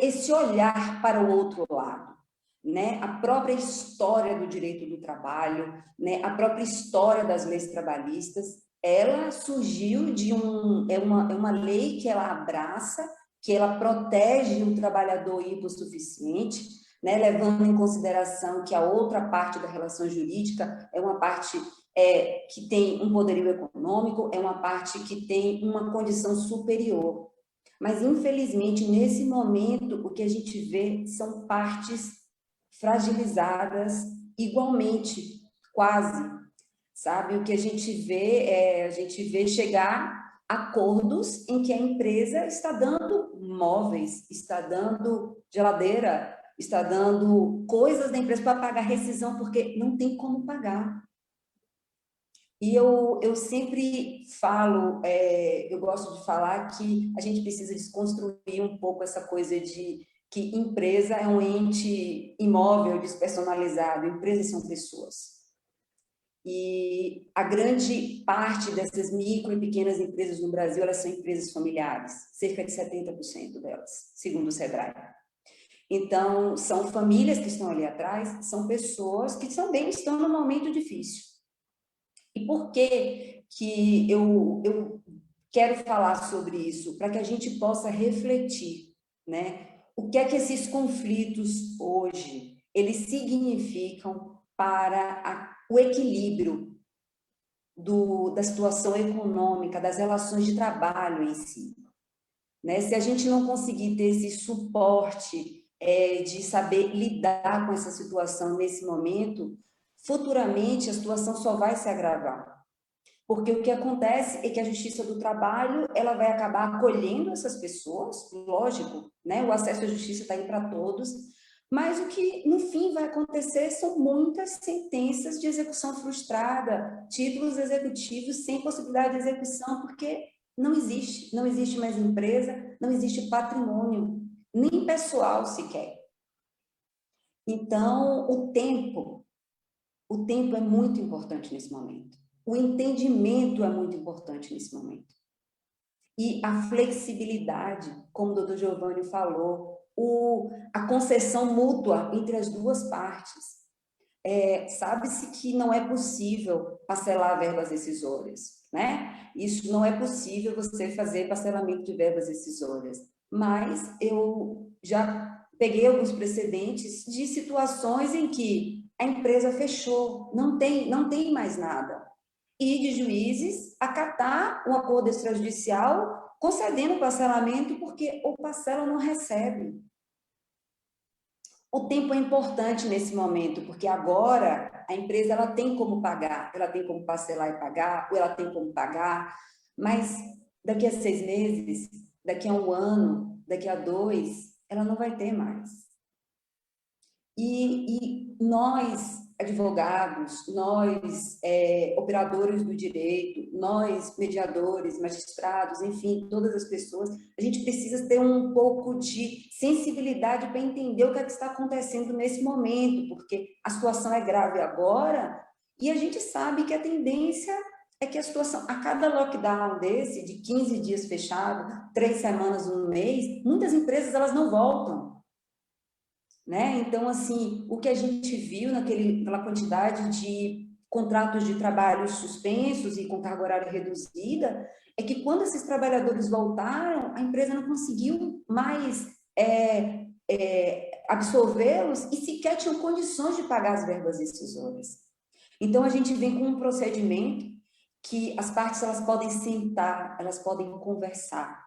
esse olhar para o outro lado, né? A própria história do direito do trabalho, né? A própria história das leis trabalhistas, ela surgiu de uma lei que ela abraça, que ela protege o trabalhador hipossuficiente, né? Levando em consideração que a outra parte da relação jurídica é uma parte que tem um poderio econômico, é uma parte que tem uma condição superior. Mas, infelizmente, nesse momento, o que a gente vê são partes fragilizadas igualmente, quase, sabe? O que a gente vê chegar acordos em que a empresa está dando móveis, está dando geladeira, está dando coisas da empresa para pagar rescisão, porque não tem como pagar. E eu sempre falo, eu gosto de falar que a gente precisa desconstruir um pouco essa coisa de que empresa é um ente imóvel, despersonalizado, empresas são pessoas. E a grande parte dessas micro e pequenas empresas no Brasil, elas são empresas familiares, cerca de 70% delas, segundo o SEBRAE. Então, são famílias que estão ali atrás, são pessoas que também estão num momento difícil. E por que eu quero falar sobre isso? Para que a gente possa refletir, né? O que é que esses conflitos hoje, eles significam para o equilíbrio da situação econômica, das relações de trabalho em si. Né? Se a gente não conseguir ter esse suporte de saber lidar com essa situação nesse momento, futuramente a situação só vai se agravar. Porque o que acontece é que a Justiça do Trabalho, ela vai acabar acolhendo essas pessoas, lógico, né? O acesso à justiça está aí para todos, mas o que no fim vai acontecer são muitas sentenças de execução frustrada, títulos executivos sem possibilidade de execução, porque não existe mais empresa, não existe patrimônio, nem pessoal sequer. Então, o tempo é muito importante nesse momento. O entendimento é muito importante nesse momento. E a flexibilidade, como o doutor Giovanni falou, a concessão mútua entre as duas partes. Sabe-se que não é possível parcelar verbas rescisórias, né? Isso não é possível você fazer parcelamento de verbas rescisórias. Mas eu já peguei alguns precedentes de situações em que a empresa fechou, não tem mais nada. E de juízes acatar o acordo extrajudicial concedendo parcelamento porque o parcela não recebe. O tempo é importante nesse momento, porque agora a empresa ela tem como pagar, ela tem como parcelar e pagar, ou ela tem como pagar, mas daqui a 6 meses, daqui a 1 ano, daqui a 2, ela não vai ter mais. E nós, advogados, nós, operadores do direito, nós, mediadores, magistrados, enfim, todas as pessoas, a gente precisa ter um pouco de sensibilidade para entender o que é que está acontecendo nesse momento, porque a situação é grave agora e a gente sabe que a tendência é que a situação, a cada lockdown desse, de 15 dias fechado, 3 semanas, 1 mês, muitas empresas elas não voltam. Né? Então, assim, o que a gente viu naquela quantidade de contratos de trabalho suspensos e com carga horária reduzida, é que quando esses trabalhadores voltaram, a empresa não conseguiu mais absorvê-los e sequer tinham condições de pagar as verbas rescisórias. Então, a gente vem com um procedimento que as partes elas podem sentar, elas podem conversar.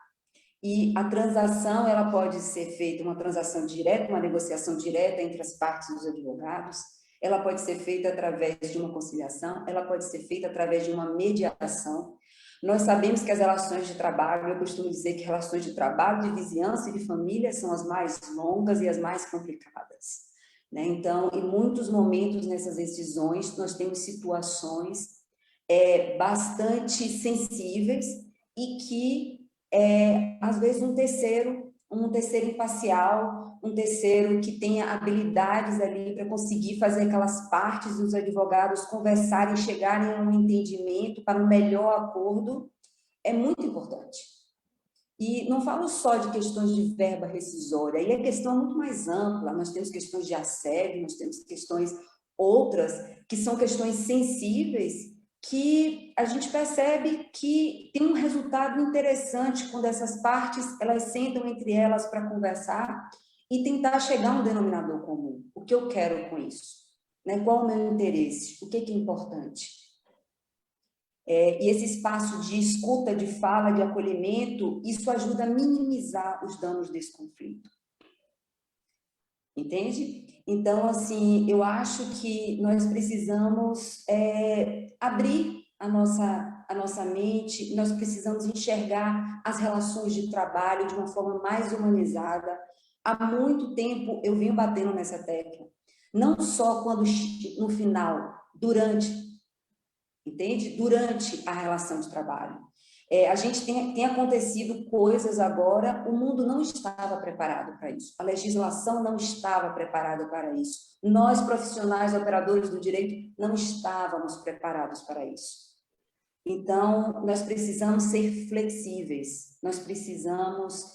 E a transação ela pode ser feita, uma transação direta, uma negociação direta entre as partes dos advogados, ela pode ser feita através de uma conciliação, ela pode ser feita através de uma mediação. Nós sabemos que as relações de trabalho, eu costumo dizer que relações de trabalho, de vizinhança e de família são as mais longas e as mais complicadas, né? Então, em muitos momentos nessas decisões, nós temos situações bastante sensíveis e que, às vezes, um terceiro imparcial, um terceiro que tenha habilidades ali para conseguir fazer aquelas partes dos advogados conversarem, chegarem a um entendimento para um melhor acordo, é muito importante. E não falo só de questões de verba rescisória, aí a questão é muito mais ampla, nós temos questões de assédio, nós temos questões outras, que são questões sensíveis, que a gente percebe que tem um resultado interessante quando essas partes, elas sentam entre elas para conversar e tentar chegar a um denominador comum. O que eu quero com isso? Né? Qual o meu interesse? O que é importante? E esse espaço de escuta, de fala, de acolhimento, isso ajuda a minimizar os danos desse conflito. Entende? Então, assim, eu acho que nós precisamos abrir a nossa mente, nós precisamos enxergar as relações de trabalho de uma forma mais humanizada. Há muito tempo eu venho batendo nessa tecla, não só quando no final, durante, entende? Durante a relação de trabalho. A gente tem acontecido coisas agora, o mundo não estava preparado para isso, a legislação não estava preparada para isso, nós profissionais, operadores do direito, não estávamos preparados para isso. Então, nós precisamos ser flexíveis, nós precisamos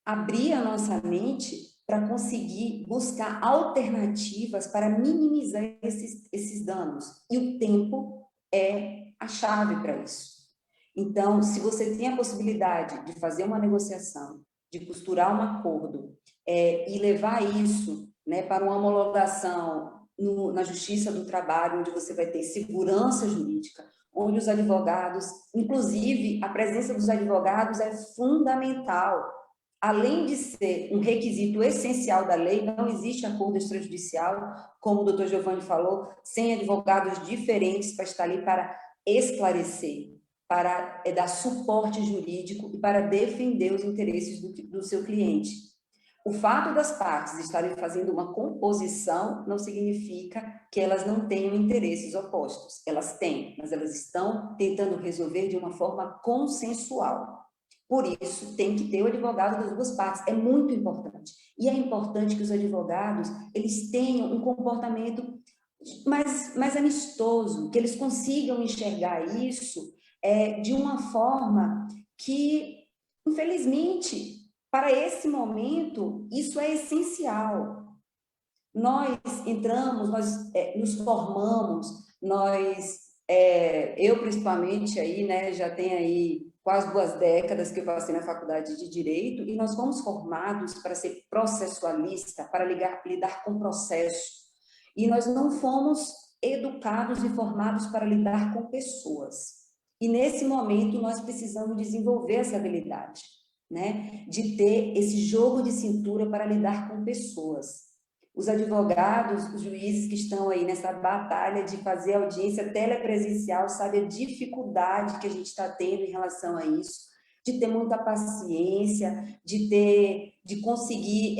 abrir a nossa mente para conseguir buscar alternativas para minimizar esses danos, e o tempo é a chave para isso. Então, se você tem a possibilidade de fazer uma negociação, de costurar um acordo e levar isso, né, para uma homologação na Justiça do Trabalho, onde você vai ter segurança jurídica, onde os advogados, inclusive a presença dos advogados é fundamental. Além de ser um requisito essencial da lei, não existe acordo extrajudicial, como o doutor Giovanni falou, sem advogados diferentes para estar ali para esclarecer, para dar suporte jurídico e para defender os interesses do seu cliente. O fato das partes estarem fazendo uma composição não significa que elas não tenham interesses opostos. Elas têm, mas elas estão tentando resolver de uma forma consensual. Por isso, tem que ter o advogado das duas partes. É muito importante. E é importante que os advogados eles tenham um comportamento mais amistoso, que eles consigam enxergar isso de uma forma que, infelizmente, para esse momento, isso é essencial. Nós entramos, nós nos formamos, eu principalmente aí, né, já tenho aí quase 2 décadas que eu passei na faculdade de Direito, e nós fomos formados para ser processualista, para lidar com processo. E nós não fomos educados e formados para lidar com pessoas. E nesse momento nós precisamos desenvolver essa habilidade, né? De ter esse jogo de cintura para lidar com pessoas. Os advogados, os juízes que estão aí nessa batalha de fazer audiência telepresencial, sabe a dificuldade que a gente está tendo em relação a isso, de ter muita paciência, de conseguir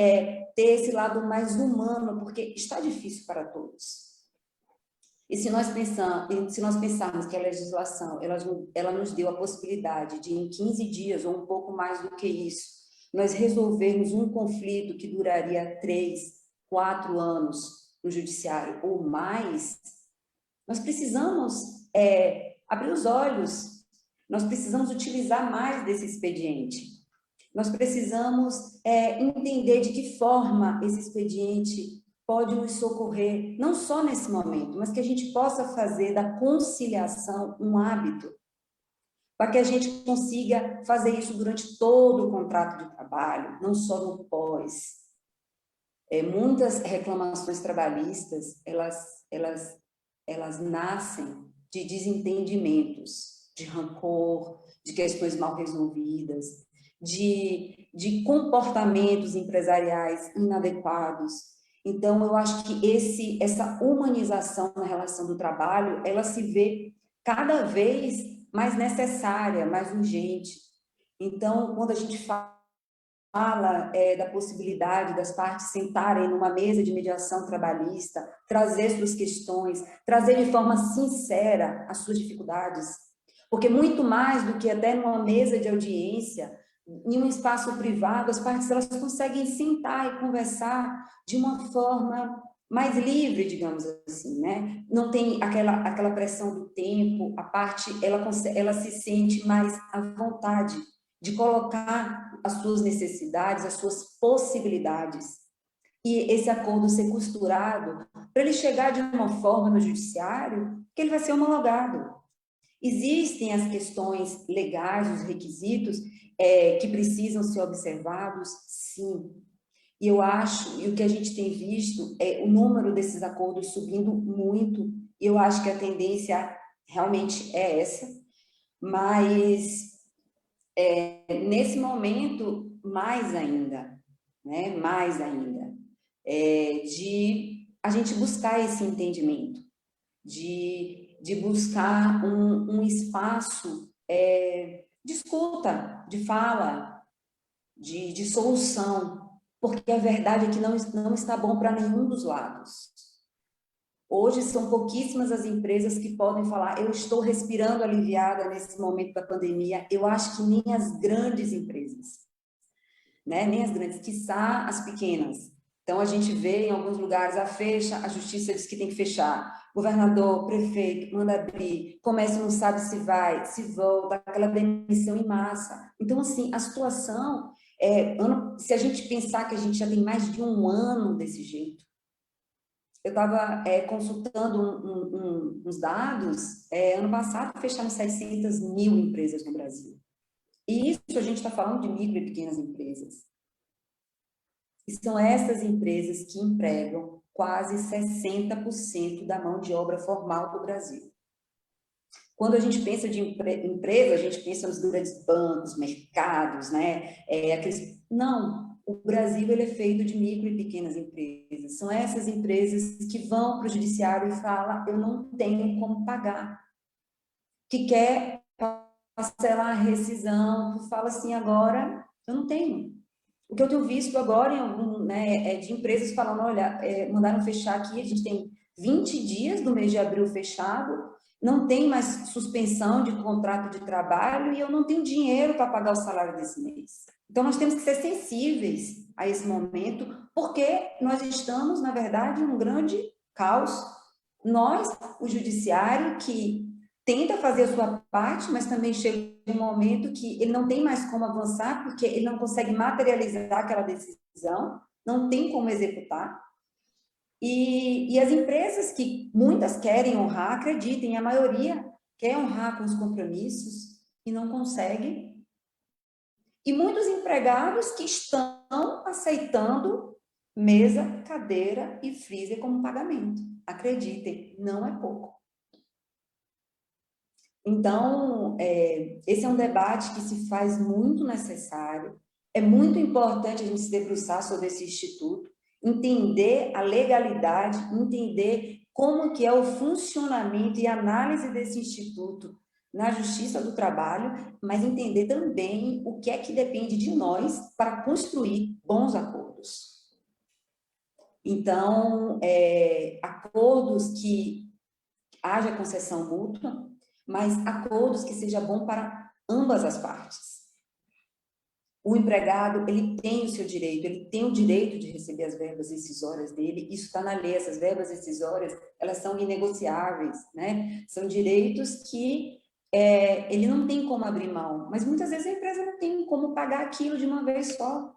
ter esse lado mais humano, porque está difícil para todos. E se nós pensarmos que a legislação ela nos deu a possibilidade de, em 15 dias, ou um pouco mais do que isso, nós resolvermos um conflito que duraria 3, 4 anos no judiciário ou mais, nós precisamos abrir os olhos, nós precisamos utilizar mais desse expediente, nós precisamos entender de que forma esse expediente pode nos socorrer, não só nesse momento, mas que a gente possa fazer da conciliação um hábito, para que a gente consiga fazer isso durante todo o contrato de trabalho, não só no pós. Muitas reclamações trabalhistas, elas nascem de desentendimentos, de rancor, de questões mal resolvidas, de comportamentos empresariais inadequados. Então, eu acho que essa humanização na relação do trabalho, ela se vê cada vez mais necessária, mais urgente. Então, quando a gente fala da possibilidade das partes sentarem numa mesa de mediação trabalhista, trazer suas questões, trazer de forma sincera as suas dificuldades, porque muito mais do que até numa mesa de audiência, em um espaço privado, as partes elas conseguem sentar e conversar de uma forma mais livre, digamos assim, né? Não tem aquela pressão do tempo, a parte ela se sente mais à vontade de colocar as suas necessidades, as suas possibilidades, e esse acordo ser costurado para ele chegar de uma forma no judiciário que ele vai ser homologado. Existem as questões legais, os requisitos que precisam ser observados, sim. E eu acho, e o que a gente tem visto é o número desses acordos subindo muito, e eu acho que a tendência realmente é essa, mas nesse momento, mais ainda, né? Mais ainda, de a gente buscar esse entendimento, de buscar um espaço de escuta, de fala, de solução, porque a verdade é que não está bom para nenhum dos lados. Hoje são pouquíssimas as empresas que podem falar, eu estou respirando aliviada nesse momento da pandemia. Eu acho que nem as grandes empresas, né? Nem as grandes, quiçá as pequenas. Então, a gente vê em alguns lugares, a justiça diz que tem que fechar. Governador, prefeito, manda abrir, comércio não sabe se vai, se volta, aquela demissão em massa. Então, assim, a situação, se a gente pensar que a gente já tem mais de um ano desse jeito, eu estava consultando uns dados, ano passado fecharam 700 mil empresas no Brasil. E isso a gente está falando de micro e pequenas empresas. E são essas empresas que empregam quase 60% da mão de obra formal do Brasil. Quando a gente pensa de empresa, a gente pensa nos grandes bancos, mercados, né? Não. O Brasil ele é feito de micro e pequenas empresas. São essas empresas que vão para o judiciário e falam, eu não tenho como pagar. Que quer parcelar a rescisão, que fala assim, agora eu não tenho. O que eu tenho visto agora de empresas falando, olha, mandaram fechar aqui, a gente tem 20 dias do mês de abril fechado, não tem mais suspensão de contrato de trabalho e eu não tenho dinheiro para pagar o salário desse mês. Então, nós temos que ser sensíveis a esse momento, porque nós estamos, na verdade, em um grande caos. Nós, o judiciário, que tenta fazer a sua parte, mas também chega um momento que ele não tem mais como avançar, porque ele não consegue materializar aquela decisão, não tem como executar. E as empresas que muitas querem honrar, acreditem, a maioria quer honrar com os compromissos e não consegue. E muitos empregados que estão aceitando mesa, cadeira e freezer como pagamento. Acreditem, não é pouco. Então, esse é um debate que se faz muito necessário. É muito importante a gente se debruçar sobre esse instituto, entender a legalidade, entender como que é o funcionamento e análise desse instituto na Justiça do Trabalho, mas entender também o que é que depende de nós para construir bons acordos. Então, acordos que haja concessão mútua, mas acordos que seja bom para ambas as partes. O empregado, ele tem o seu direito, ele tem o direito de receber as verbas rescisórias dele, isso está na lei, essas verbas rescisórias, elas são inegociáveis, né? São direitos que ele não tem como abrir mão, mas muitas vezes a empresa não tem como pagar aquilo de uma vez só.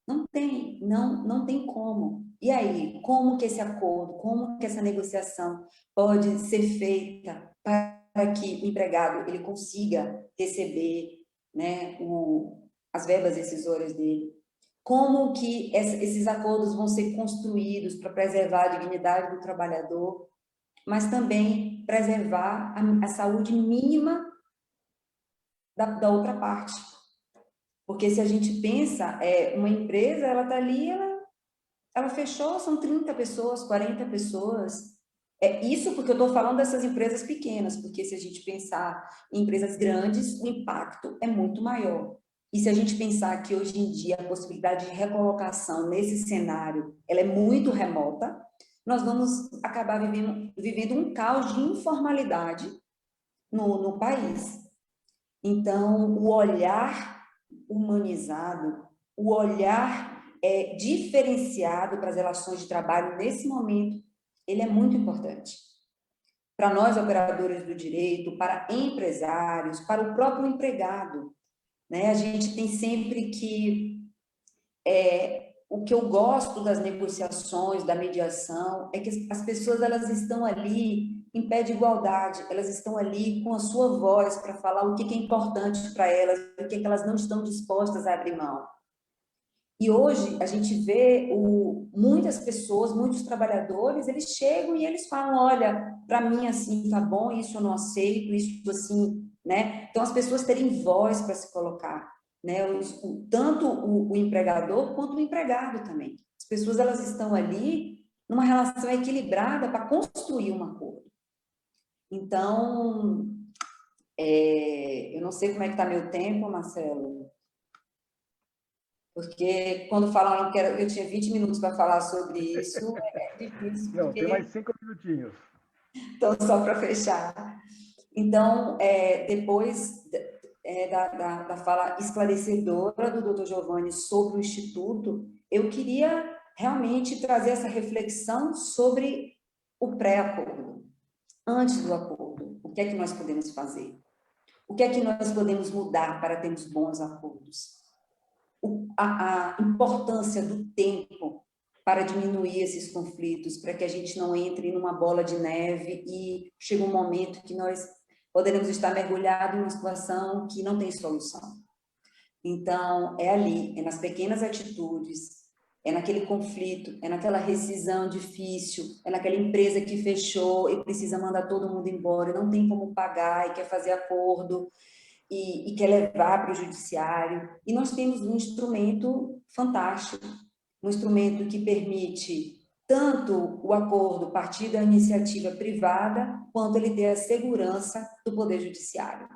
Não tem como. E aí, como que esse acordo, como que essa negociação pode ser feita para que o empregado ele consiga receber, né, as verbas decisórias dele? Como que esses acordos vão ser construídos para preservar a dignidade do trabalhador, mas também preservar a saúde mínima da outra parte. Porque se a gente pensa, uma empresa, ela está ali, ela fechou, são 30 pessoas, 40 pessoas. Isso porque eu estou falando dessas empresas pequenas, porque se a gente pensar em empresas grandes, o impacto é muito maior. E se a gente pensar que hoje em dia a possibilidade de recolocação nesse cenário, ela é muito remota, nós vamos acabar vivendo um caos de informalidade no país. Então, o olhar humanizado, o olhar diferenciado para as relações de trabalho nesse momento, ele é muito importante. Para nós, operadores do direito, para empresários, para o próprio empregado, né? A gente tem sempre que... o que eu gosto das negociações, da mediação, é que as pessoas elas estão ali em pé de igualdade, elas estão ali com a sua voz para falar o que é importante para elas, o que elas não estão dispostas a abrir mão. E hoje a gente vê muitas pessoas, muitos trabalhadores, eles chegam e eles falam, olha, para mim assim tá bom, isso eu não aceito, isso assim, né? Então as pessoas terem voz para se colocar, né? Tanto o empregador quanto o empregado também. As pessoas elas estão ali numa relação equilibrada para construir um acordo. Então, eu não sei como é que está meu tempo, Marcelo, porque quando falaram que eu tinha 20 minutos para falar sobre isso, é difícil.
Não, tem mais 5 minutinhos.
Então, só para fechar. Então, depois da fala esclarecedora do Dr. Giovanni sobre o Instituto, eu queria realmente trazer essa reflexão sobre o pré-acordo, antes do acordo. O que é que nós podemos fazer? O que é que nós podemos mudar para termos bons acordos? A importância do tempo para diminuir esses conflitos, para que a gente não entre numa bola de neve e chega um momento que nós poderemos estar mergulhados em uma situação que não tem solução. Então, é ali, é nas pequenas atitudes, é naquele conflito, é naquela rescisão difícil, é naquela empresa que fechou e precisa mandar todo mundo embora, não tem como pagar e quer fazer acordo e quer levar para o judiciário. E nós temos um instrumento fantástico, um instrumento que permite tanto o acordo partir da iniciativa privada, quanto ele ter a segurança do Poder Judiciário.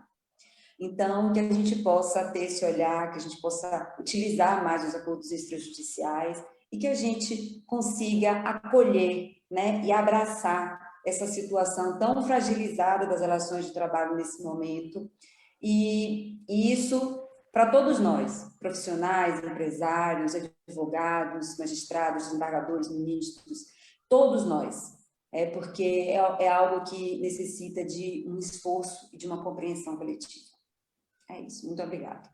Então, que a gente possa ter esse olhar, que a gente possa utilizar mais os acordos extrajudiciais e que a gente consiga acolher, né, e abraçar essa situação tão fragilizada das relações de trabalho nesse momento. E isso para todos nós, profissionais, empresários, advogados, magistrados, desembargadores, ministros, todos nós, porque é algo que necessita de um esforço e de uma compreensão coletiva. É isso, muito obrigada.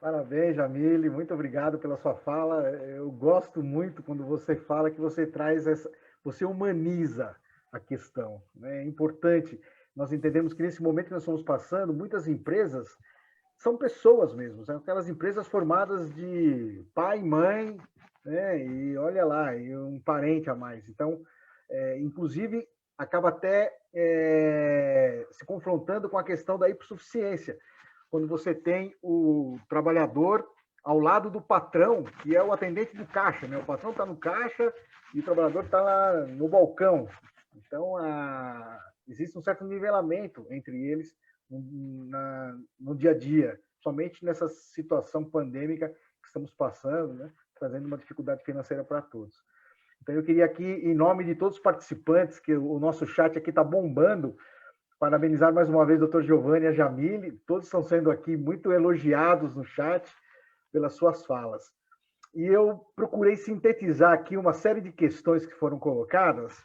Parabéns, Jamile, muito obrigado pela sua fala. Eu gosto muito quando você fala que você traz você humaniza a questão, né? É importante. Nós entendemos que nesse momento que nós estamos passando, muitas empresas são pessoas mesmo, são aquelas empresas formadas de pai, mãe, né? E olha lá, e um parente a mais. Então, inclusive, acaba até se confrontando com a questão da hipossuficiência, quando você tem o trabalhador ao lado do patrão, que é o atendente do caixa, né? O patrão está no caixa e o trabalhador está lá no balcão. Então, existe um certo nivelamento entre eles no dia a dia, somente nessa situação pandêmica que estamos passando, né? Trazendo uma dificuldade financeira para todos. Então, eu queria aqui, em nome de todos os participantes, que o nosso chat aqui está bombando, parabenizar mais uma vez o Dr. Giovanni e a Jamile, todos estão sendo aqui muito elogiados no chat pelas suas falas. E eu procurei sintetizar aqui uma série de questões que foram colocadas,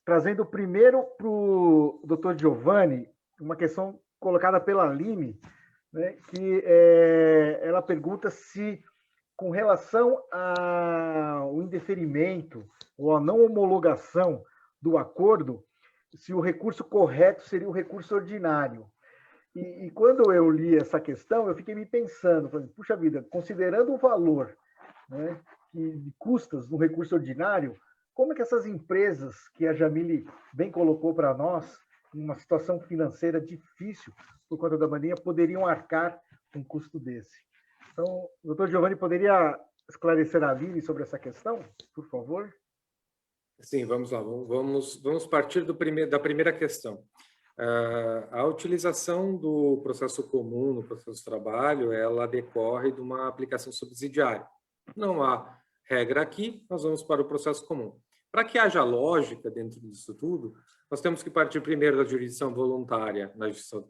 trazendo primeiro para o Dr. Giovanni uma questão colocada pela Aline, né, que ela pergunta se com relação ao indeferimento ou à não homologação do acordo, se o recurso correto seria o recurso ordinário. E quando eu li essa questão, eu fiquei me pensando, falei, puxa vida, considerando o valor, né, de custas no recurso ordinário, como é que essas empresas que a Jamile bem colocou para nós, em uma situação financeira difícil por conta da pandemia, poderiam arcar com um custo desse? Então, o doutor Giovanni poderia esclarecer a Aline sobre essa questão, por favor?
Sim, vamos lá. Vamos partir da primeira questão. A utilização do processo comum no processo de trabalho, ela decorre de uma aplicação subsidiária. Não há regra aqui, nós vamos para o processo comum. Para que haja lógica dentro disso tudo, nós temos que partir primeiro da jurisdição voluntária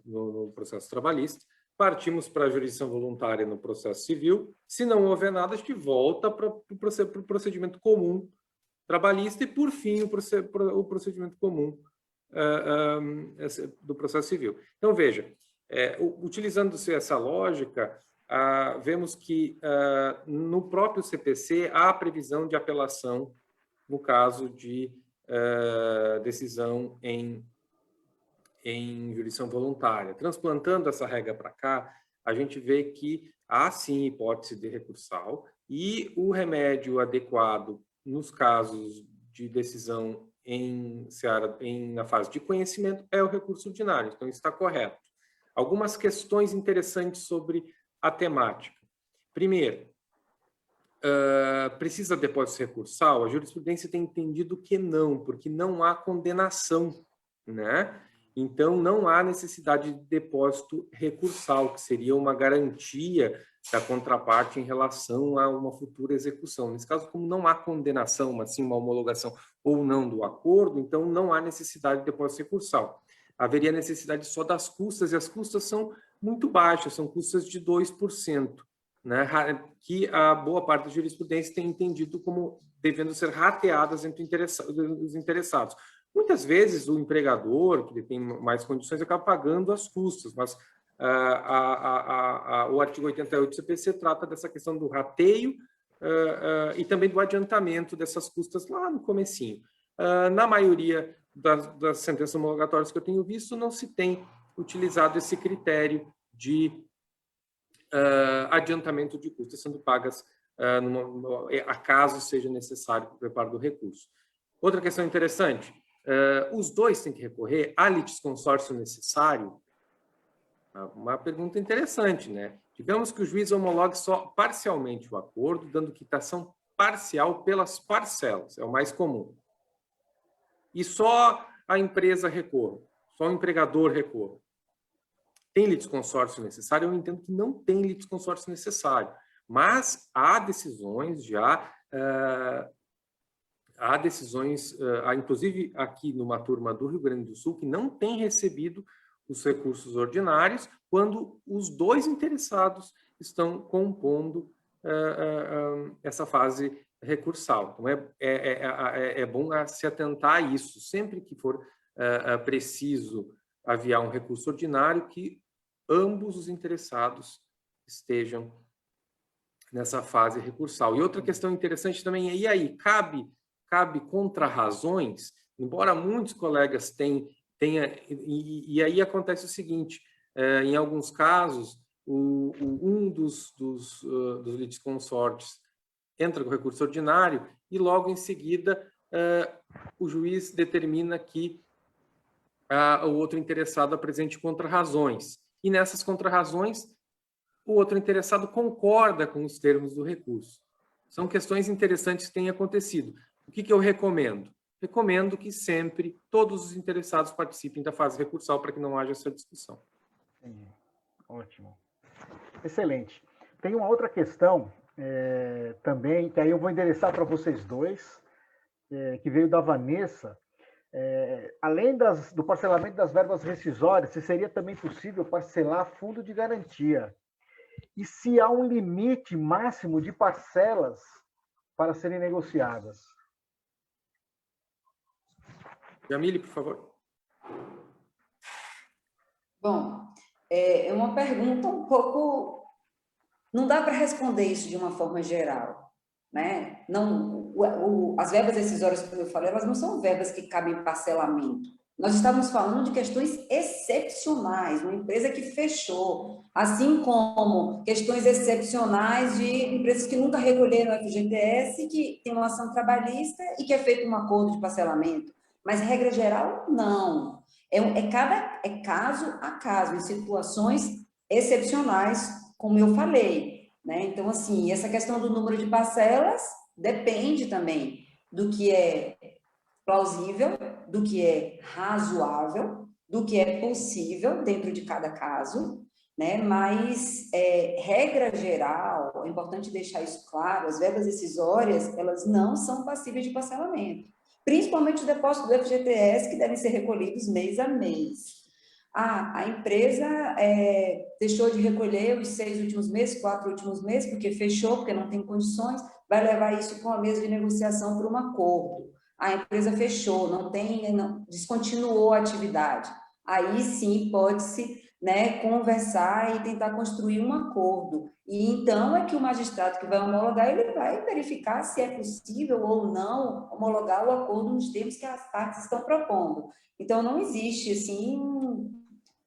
no processo trabalhista, partimos para a jurisdição voluntária no processo civil. Se não houver nada, a gente volta para o procedimento comum trabalhista e, por fim, o procedimento comum do processo civil. Então, veja, utilizando-se essa lógica, vemos que no próprio CPC há a previsão de apelação no caso de decisão em jurisdição voluntária. Transplantando essa regra para cá, a gente vê que há sim hipótese de recursal e o remédio adequado nos casos de decisão na fase de conhecimento é o recurso ordinário, então está correto. Algumas questões interessantes sobre a temática. Primeiro, precisa de depósito recursal? A jurisprudência tem entendido que não, porque não há condenação, né? Então, não há necessidade de depósito recursal, que seria uma garantia da contraparte em relação a uma futura execução. Nesse caso, como não há condenação, mas sim uma homologação ou não do acordo, então não há necessidade de depósito recursal. Haveria necessidade só das custas, e as custas são muito baixas, são custas de 2%, né, que a boa parte da jurisprudência tem entendido como devendo ser rateadas entre os interessados. Muitas vezes o empregador, que tem mais condições, acaba pagando as custas, mas o artigo 88 do CPC trata dessa questão do rateio e também do adiantamento dessas custas lá no comecinho. Na maioria das sentenças homologatórias que eu tenho visto, não se tem utilizado esse critério de adiantamento de custas sendo pagas acaso seja necessário para o preparo do recurso. Outra questão interessante, os dois têm que recorrer a litisconsórcio necessário? Uma pergunta interessante, né? Digamos que o juiz homologue só parcialmente o acordo, dando quitação parcial pelas parcelas, é o mais comum. E só a empresa recorre, só o empregador recorre. Tem litisconsórcio necessário? Eu entendo que não tem litisconsórcio necessário, mas há decisões já, inclusive aqui numa turma do Rio Grande do Sul, que não tem recebido os recursos ordinários quando os dois interessados estão compondo essa fase recursal. Então, é bom se atentar a isso. Sempre que for preciso aviar um recurso ordinário, que ambos os interessados estejam nessa fase recursal. E outra questão interessante também é, e aí, cabe contrarrazões? Embora muitos colegas tenha, e aí acontece o seguinte, em alguns casos, um dos litisconsortes entra com recurso ordinário e logo em seguida o juiz determina que o outro interessado apresente contrarrazões. E nessas contrarrazões, o outro interessado concorda com os termos do recurso. São questões interessantes que têm acontecido. O que eu recomendo? Recomendo que sempre todos os interessados participem da fase recursal para que não haja essa discussão.
Entendi. Ótimo. Excelente. Tem uma outra questão também, que aí eu vou endereçar para vocês dois, que veio da Vanessa. Além do parcelamento das verbas rescisórias, se seria também possível parcelar fundo de garantia? E se há um limite máximo de parcelas para serem negociadas?
Jamile, por favor.
Bom, é uma pergunta um pouco Não dá para responder isso de uma forma geral, né? Não, as verbas decisórias, como eu falei, elas não são verbas que cabem em parcelamento. Nós estamos falando de questões excepcionais, uma empresa que fechou, assim como questões excepcionais de empresas que nunca recolheram o FGTS, que tem uma ação trabalhista e que é feito um acordo de parcelamento. Mas, regra geral, não. É caso a caso, em situações excepcionais, como eu falei, né? Então, assim, essa questão do número de parcelas depende também do que é plausível, do que é razoável, do que é possível dentro de cada caso, né? Mas, regra geral, é importante deixar isso claro, as verbas decisórias, elas não são passíveis de parcelamento, principalmente os depósitos do FGTS, que devem ser recolhidos mês a mês. A empresa deixou de recolher os 6 últimos meses, 4 últimos meses, porque fechou, porque não tem condições, vai levar isso para uma mesa de negociação para um acordo. A empresa fechou, descontinuou a atividade. Aí sim pode-se, né, conversar e tentar construir um acordo. E então é que o magistrado que vai homologar, ele vai verificar se é possível ou não homologar o acordo nos termos que as partes estão propondo. Então não existe, assim,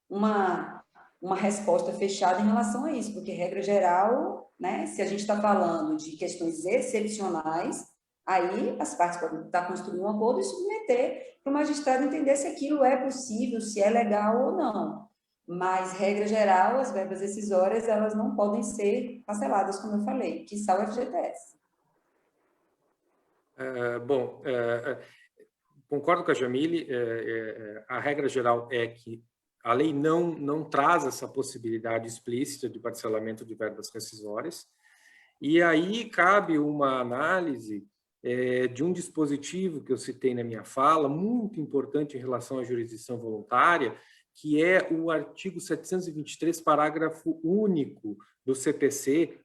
uma resposta fechada em relação a isso, porque, regra geral, né, se a gente está falando de questões excepcionais, aí as partes podem estar construindo um acordo e submeter para o magistrado entender se aquilo é possível, se é legal ou não. Mas, regra geral, as verbas decisórias, elas não podem ser parceladas, como eu falei, quiçá o FGTS.
Concordo com a Jamile, a regra geral é que a lei não traz essa possibilidade explícita de parcelamento de verbas rescisórias, e aí cabe uma análise de um dispositivo que eu citei na minha fala, muito importante em relação à jurisdição voluntária, que é o artigo 723, parágrafo único do CPC,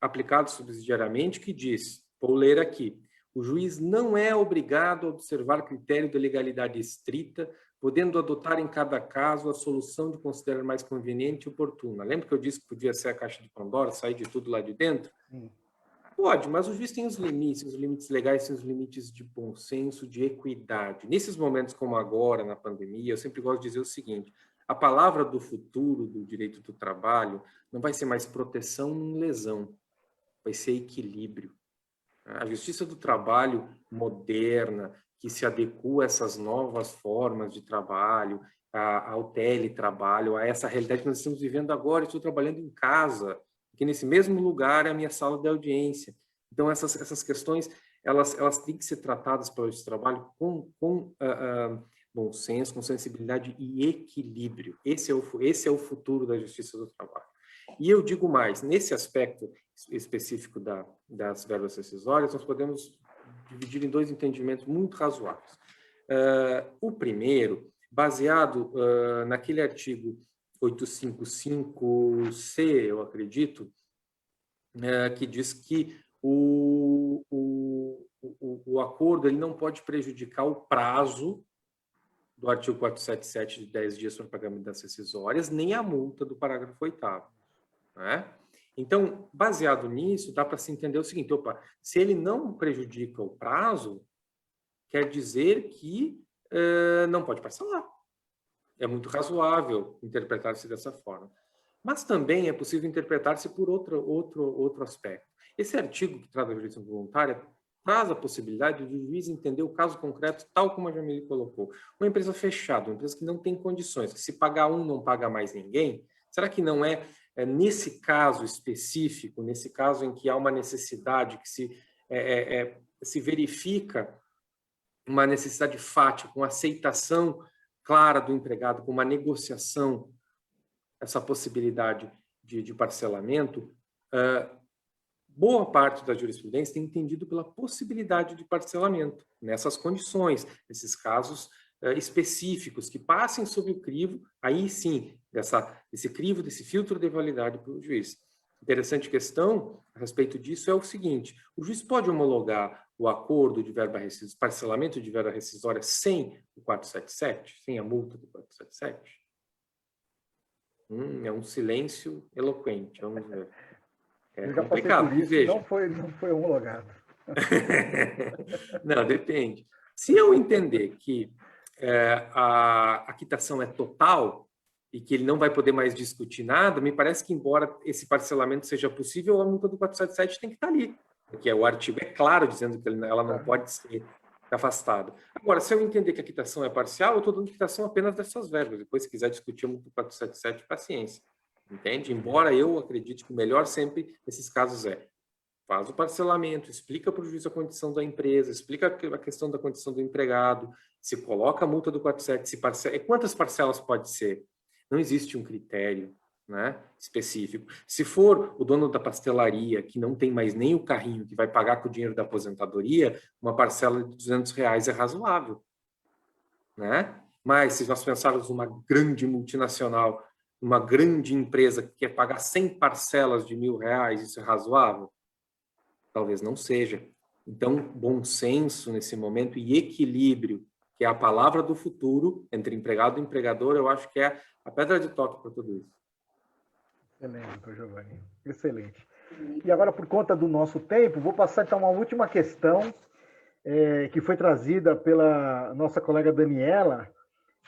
aplicado subsidiariamente, que diz, vou ler aqui, o juiz não é obrigado a observar critério de legalidade estrita, podendo adotar em cada caso a solução de considerar mais conveniente e oportuna. Lembra que eu disse que podia ser a caixa de Pandora, sair de tudo lá de dentro? Pode, mas o juiz tem os limites legais têm os limites de bom senso, de equidade. Nesses momentos como agora, na pandemia, eu sempre gosto de dizer o seguinte, a palavra do futuro do direito do trabalho não vai ser mais proteção nem lesão, vai ser equilíbrio. A justiça do trabalho moderna, que se adequa a essas novas formas de trabalho, ao teletrabalho, a essa realidade que nós estamos vivendo agora. Estou trabalhando em casa, que nesse mesmo lugar é a minha sala de audiência. Então, essas questões, elas têm que ser tratadas pelo justiça do trabalho com bom senso, com sensibilidade e equilíbrio. Esse é o futuro da justiça do trabalho. E eu digo mais, nesse aspecto específico das verbas rescisórias, nós podemos dividir em dois entendimentos muito razoáveis. O primeiro, baseado naquele artigo 855C, eu acredito, que diz que o acordo ele não pode prejudicar o prazo do artigo 477 de 10 dias para o pagamento das rescisórias, nem a multa do parágrafo 8º. Né? Então, baseado nisso, dá para se entender o seguinte, se ele não prejudica o prazo, quer dizer que não pode parcelar. É muito razoável interpretar-se dessa forma. Mas também é possível interpretar-se por outro aspecto. Esse artigo que trata da jurisdição voluntária traz a possibilidade do juiz entender o caso concreto, tal como a Jamile colocou. Uma empresa fechada, uma empresa que não tem condições, que se pagar um, não paga mais ninguém, será que não é nesse caso específico, nesse caso em que há uma necessidade, que se verifica uma necessidade fática, com aceitação clara do empregado, com uma negociação, essa possibilidade de parcelamento, boa parte da jurisprudência tem entendido pela possibilidade de parcelamento, nessas condições, nesses casos específicos, que passem sob o crivo, aí sim, desse crivo, desse filtro de validade para o juiz. Interessante questão a respeito disso é o seguinte, o juiz pode homologar o acordo de verba rescisória, parcelamento de verba rescisória sem o 477, sem a multa do 477? É um silêncio eloquente, vamos ver.
Eu já passei
complicado.
por isso,
Veja.
não foi homologado.
Não, depende. Se eu entender que a quitação é total e que ele não vai poder mais discutir nada, me parece que, embora esse parcelamento seja possível, a multa do 477 tem que estar ali, porque o artigo é claro dizendo que ela não pode ser afastada. Agora, se eu entender que a quitação é parcial, eu estou dando quitação apenas dessas verbas. Depois, se quiser discutir a multa do 477, paciência. Entende? Embora eu acredite que o melhor sempre nesses casos faz o parcelamento, explica para o juiz a condição da empresa, explica a questão da condição do empregado, se coloca a multa do 47, quantas parcelas pode ser? Não existe um critério, né, específico. Se for o dono da pastelaria, que não tem mais nem o carrinho, que vai pagar com o dinheiro da aposentadoria, uma parcela de R$200 é razoável, né? Mas se nós pensarmos numa grande multinacional, uma grande empresa que quer pagar 100 parcelas de R$1.000, isso é razoável? Talvez não seja. Então, bom senso nesse momento e equilíbrio, que é a palavra do futuro entre empregado e empregador, eu acho que é a pedra de toque para tudo isso.
Excelente, doutor Giovanni. Excelente. E agora, por conta do nosso tempo, vou passar então uma última questão que foi trazida pela nossa colega Daniela.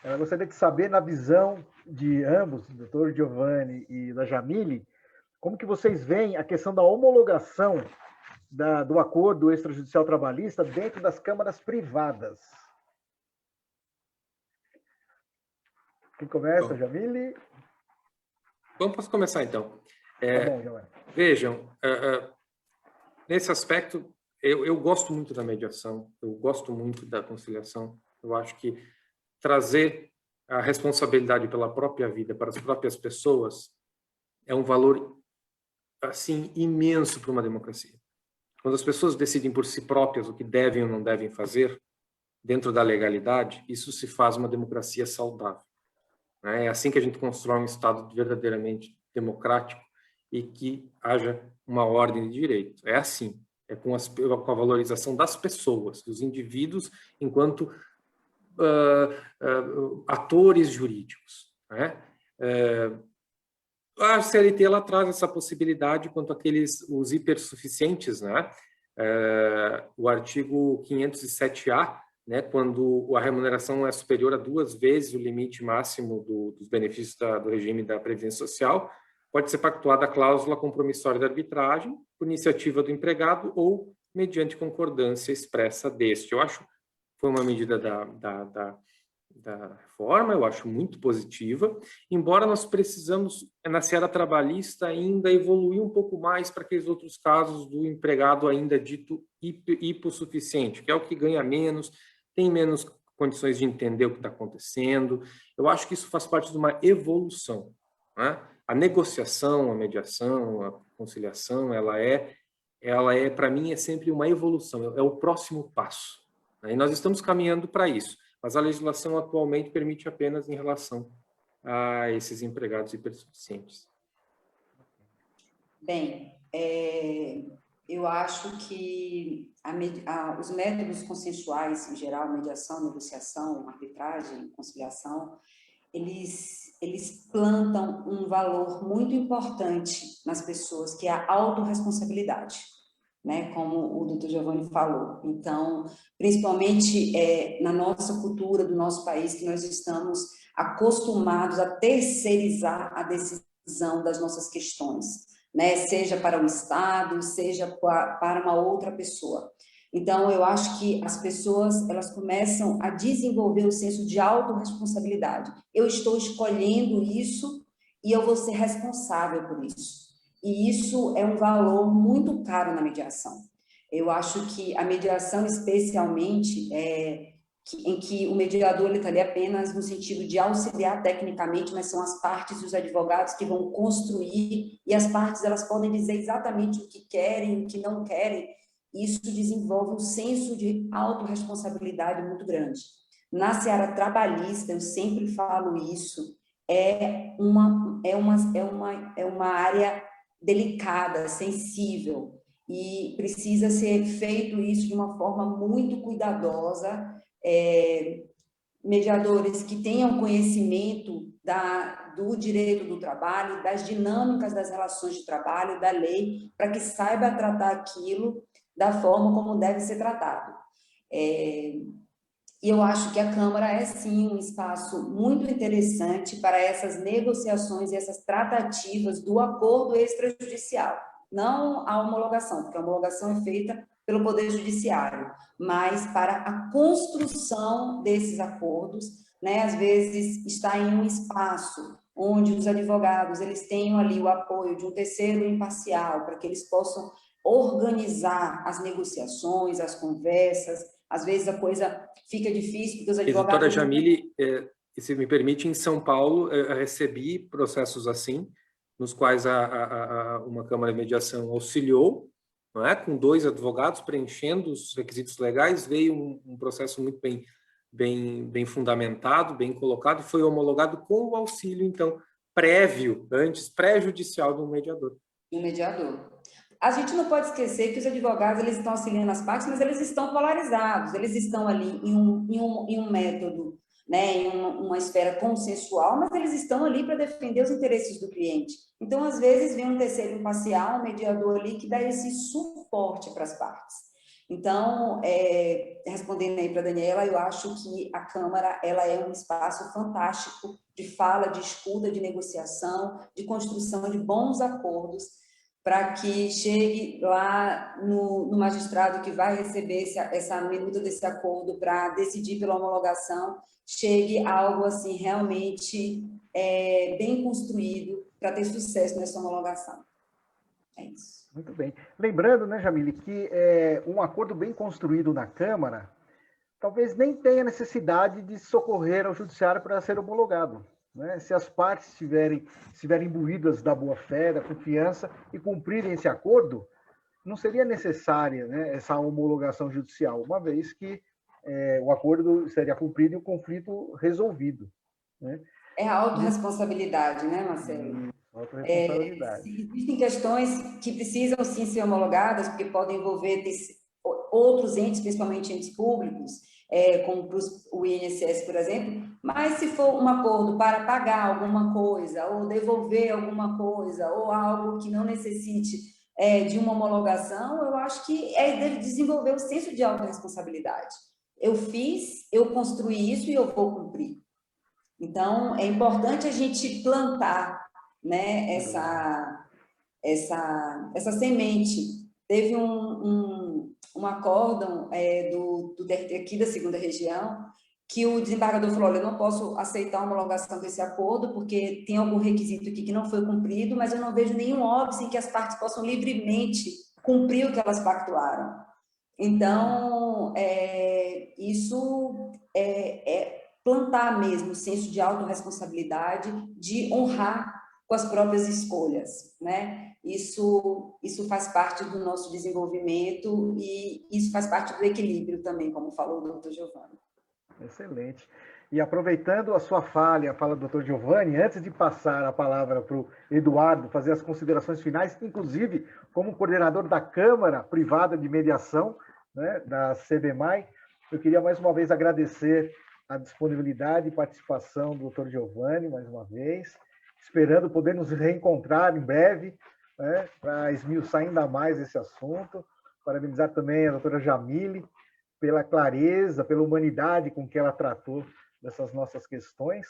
Ela gostaria de saber, na visão de ambos, do doutor Giovanni e da Jamile, como que vocês veem a questão da homologação do acordo extrajudicial trabalhista dentro das câmaras privadas. Quem começa, Jamile?
Bom, posso começar então.
Tá bom, Giovanni.
Vejam, nesse aspecto, eu gosto muito da mediação, eu gosto muito da conciliação. Eu acho que trazer a responsabilidade pela própria vida para as próprias pessoas é um valor assim imenso para uma democracia. Quando as pessoas decidem por si próprias o que devem ou não devem fazer, dentro da legalidade, isso se faz uma democracia saudável. É assim que a gente constrói um Estado verdadeiramente democrático e que haja uma ordem de direito. É assim, é com a valorização das pessoas, dos indivíduos, enquanto atores jurídicos. Né? A CLT ela traz essa possibilidade quanto os hipersuficientes, né? O artigo 507A, né? Quando a remuneração é superior a 2 vezes o limite máximo dos benefícios do regime da Previdência Social, pode ser pactuada a cláusula compromissória da arbitragem por iniciativa do empregado ou mediante concordância expressa deste. Eu acho que foi uma medida da reforma, eu acho muito positiva, embora nós precisamos, na seara trabalhista, ainda evoluir um pouco mais para aqueles outros casos do empregado ainda dito hipossuficiente, que é o que ganha menos, tem menos condições de entender o que está acontecendo. Eu acho que isso faz parte de uma evolução. Né? A negociação, a mediação, a conciliação, ela é para mim, é sempre uma evolução, é o próximo passo. Né? E nós estamos caminhando para isso. Mas a legislação atualmente permite apenas em relação a esses empregados hipersuficientes.
Bem, eu acho que os métodos consensuais, em geral, mediação, negociação, arbitragem, conciliação, eles plantam um valor muito importante nas pessoas, que é a autorresponsabilidade, né, como o doutor Giovanni falou. Então, principalmente na nossa cultura do nosso país, que nós estamos acostumados a terceirizar a decisão das nossas questões, né, seja para o Estado, seja para uma outra pessoa. Então, eu acho que as pessoas, elas começam a desenvolver o senso de autorresponsabilidade. Eu estou escolhendo isso e eu vou ser responsável por isso. E isso é um valor muito caro na mediação. Eu acho que a mediação, especialmente, em que o mediador está ali apenas no sentido de auxiliar tecnicamente, mas são as partes e os advogados que vão construir, e as partes elas podem dizer exatamente o que querem, o que não querem. Isso desenvolve um senso de autorresponsabilidade muito grande. Na seara trabalhista, eu sempre falo isso, é uma área delicada, sensível, e precisa ser feito isso de uma forma muito cuidadosa, mediadores que tenham conhecimento do direito do trabalho, das dinâmicas das relações de trabalho, da lei, para que saiba tratar aquilo da forma como deve ser tratado. E eu acho que a Câmara é, sim, um espaço muito interessante para essas negociações e essas tratativas do acordo extrajudicial. Não a homologação, porque a homologação é feita pelo Poder Judiciário, mas para a construção desses acordos, né? Às vezes está em um espaço onde os advogados eles tenham ali o apoio de um terceiro imparcial, para que eles possam organizar as negociações, as conversas. Às vezes a coisa fica difícil, porque os advogados...
Doutora Jamile, se me permite, em São Paulo, eu recebi processos assim, nos quais uma Câmara de Mediação auxiliou, não é? Com 2 advogados preenchendo os requisitos legais, veio um processo muito bem fundamentado, bem colocado, e foi homologado com o auxílio, então, pré-judicial do mediador.
Um mediador. A gente não pode esquecer que os advogados eles estão auxiliando as partes, mas eles estão polarizados, eles estão ali em um método, né, em uma esfera consensual, mas eles estão ali para defender os interesses do cliente. Então, às vezes, vem um terceiro imparcial, um mediador ali, que dá esse suporte para as partes. Então, respondendo aí para a Daniela, eu acho que a Câmara ela é um espaço fantástico de fala, de escuta, de negociação, de construção de bons acordos, para que chegue lá no magistrado que vai receber essa minuta desse acordo para decidir pela homologação, chegue algo assim realmente bem construído para ter sucesso nessa homologação. É isso.
Muito bem. Lembrando, né, Jamile, que um acordo bem construído na Câmara talvez nem tenha necessidade de socorrer ao Judiciário para ser homologado. Né? Se as partes estiverem imbuídas da boa-fé, da confiança e cumprirem esse acordo, não seria necessária, né, essa homologação judicial, uma vez que o acordo seria cumprido e o conflito resolvido. Né?
É a autorresponsabilidade, né, Marcelo?
Autorresponsabilidade.
Existem questões que precisam, sim, ser homologadas, porque podem envolver outros entes, principalmente entes públicos, como o INSS, por exemplo, mas se for um acordo para pagar alguma coisa, ou devolver alguma coisa, ou algo que não necessite de uma homologação, eu acho que deve desenvolver o senso de autorresponsabilidade. Eu fiz, eu construí isso e eu vou cumprir. Então, é importante a gente plantar, né, essa semente. Teve um acórdão do DRT aqui da 2ª Região, que o desembargador falou, olha, eu não posso aceitar a homologação desse acordo, porque tem algum requisito aqui que não foi cumprido, mas eu não vejo nenhum óbice em que as partes possam livremente cumprir o que elas pactuaram. Então, isso plantar mesmo o senso de autorresponsabilidade, de honrar com as próprias escolhas, né? Isso faz parte do nosso desenvolvimento e isso faz parte do equilíbrio também, como falou o doutor Giovanni.
Excelente. E aproveitando a sua fala e a fala do doutor Giovanni, antes de passar a palavra para o Eduardo fazer as considerações finais, inclusive como coordenador da Câmara Privada de Mediação, né, da CBMAI, eu queria mais uma vez agradecer a disponibilidade e participação do doutor Giovanni, mais uma vez, esperando poder nos reencontrar em breve, né, para esmiuçar ainda mais esse assunto. Parabenizar também a doutora Jamile pela clareza, pela humanidade com que ela tratou dessas nossas questões.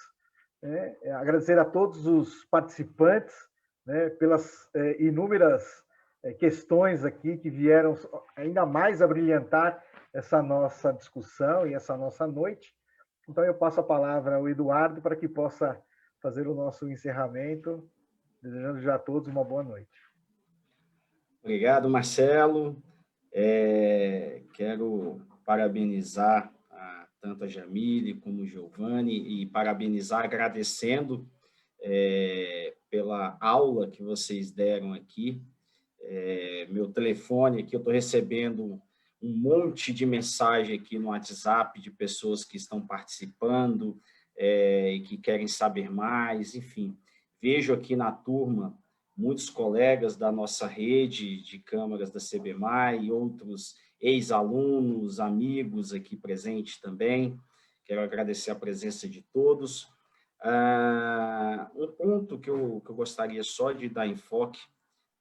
Né? Agradecer a todos os participantes, né, pelas inúmeras questões aqui que vieram ainda mais a brilhantar essa nossa discussão e essa nossa noite. Então, eu passo a palavra ao Eduardo para que possa fazer o nosso encerramento, desejando já a todos uma boa noite.
Obrigado, Marcelo. Quero parabenizar tanto a Jamile como o Giovanni e parabenizar agradecendo pela aula que vocês deram aqui. Meu telefone aqui, eu estou recebendo um monte de mensagem aqui no WhatsApp de pessoas que estão participando e que querem saber mais, enfim. Vejo aqui na turma muitos colegas da nossa rede de câmaras da CBMAI e outros ex-alunos, amigos aqui presentes também. Quero agradecer a presença de todos. Um ponto que eu gostaria só de dar enfoque,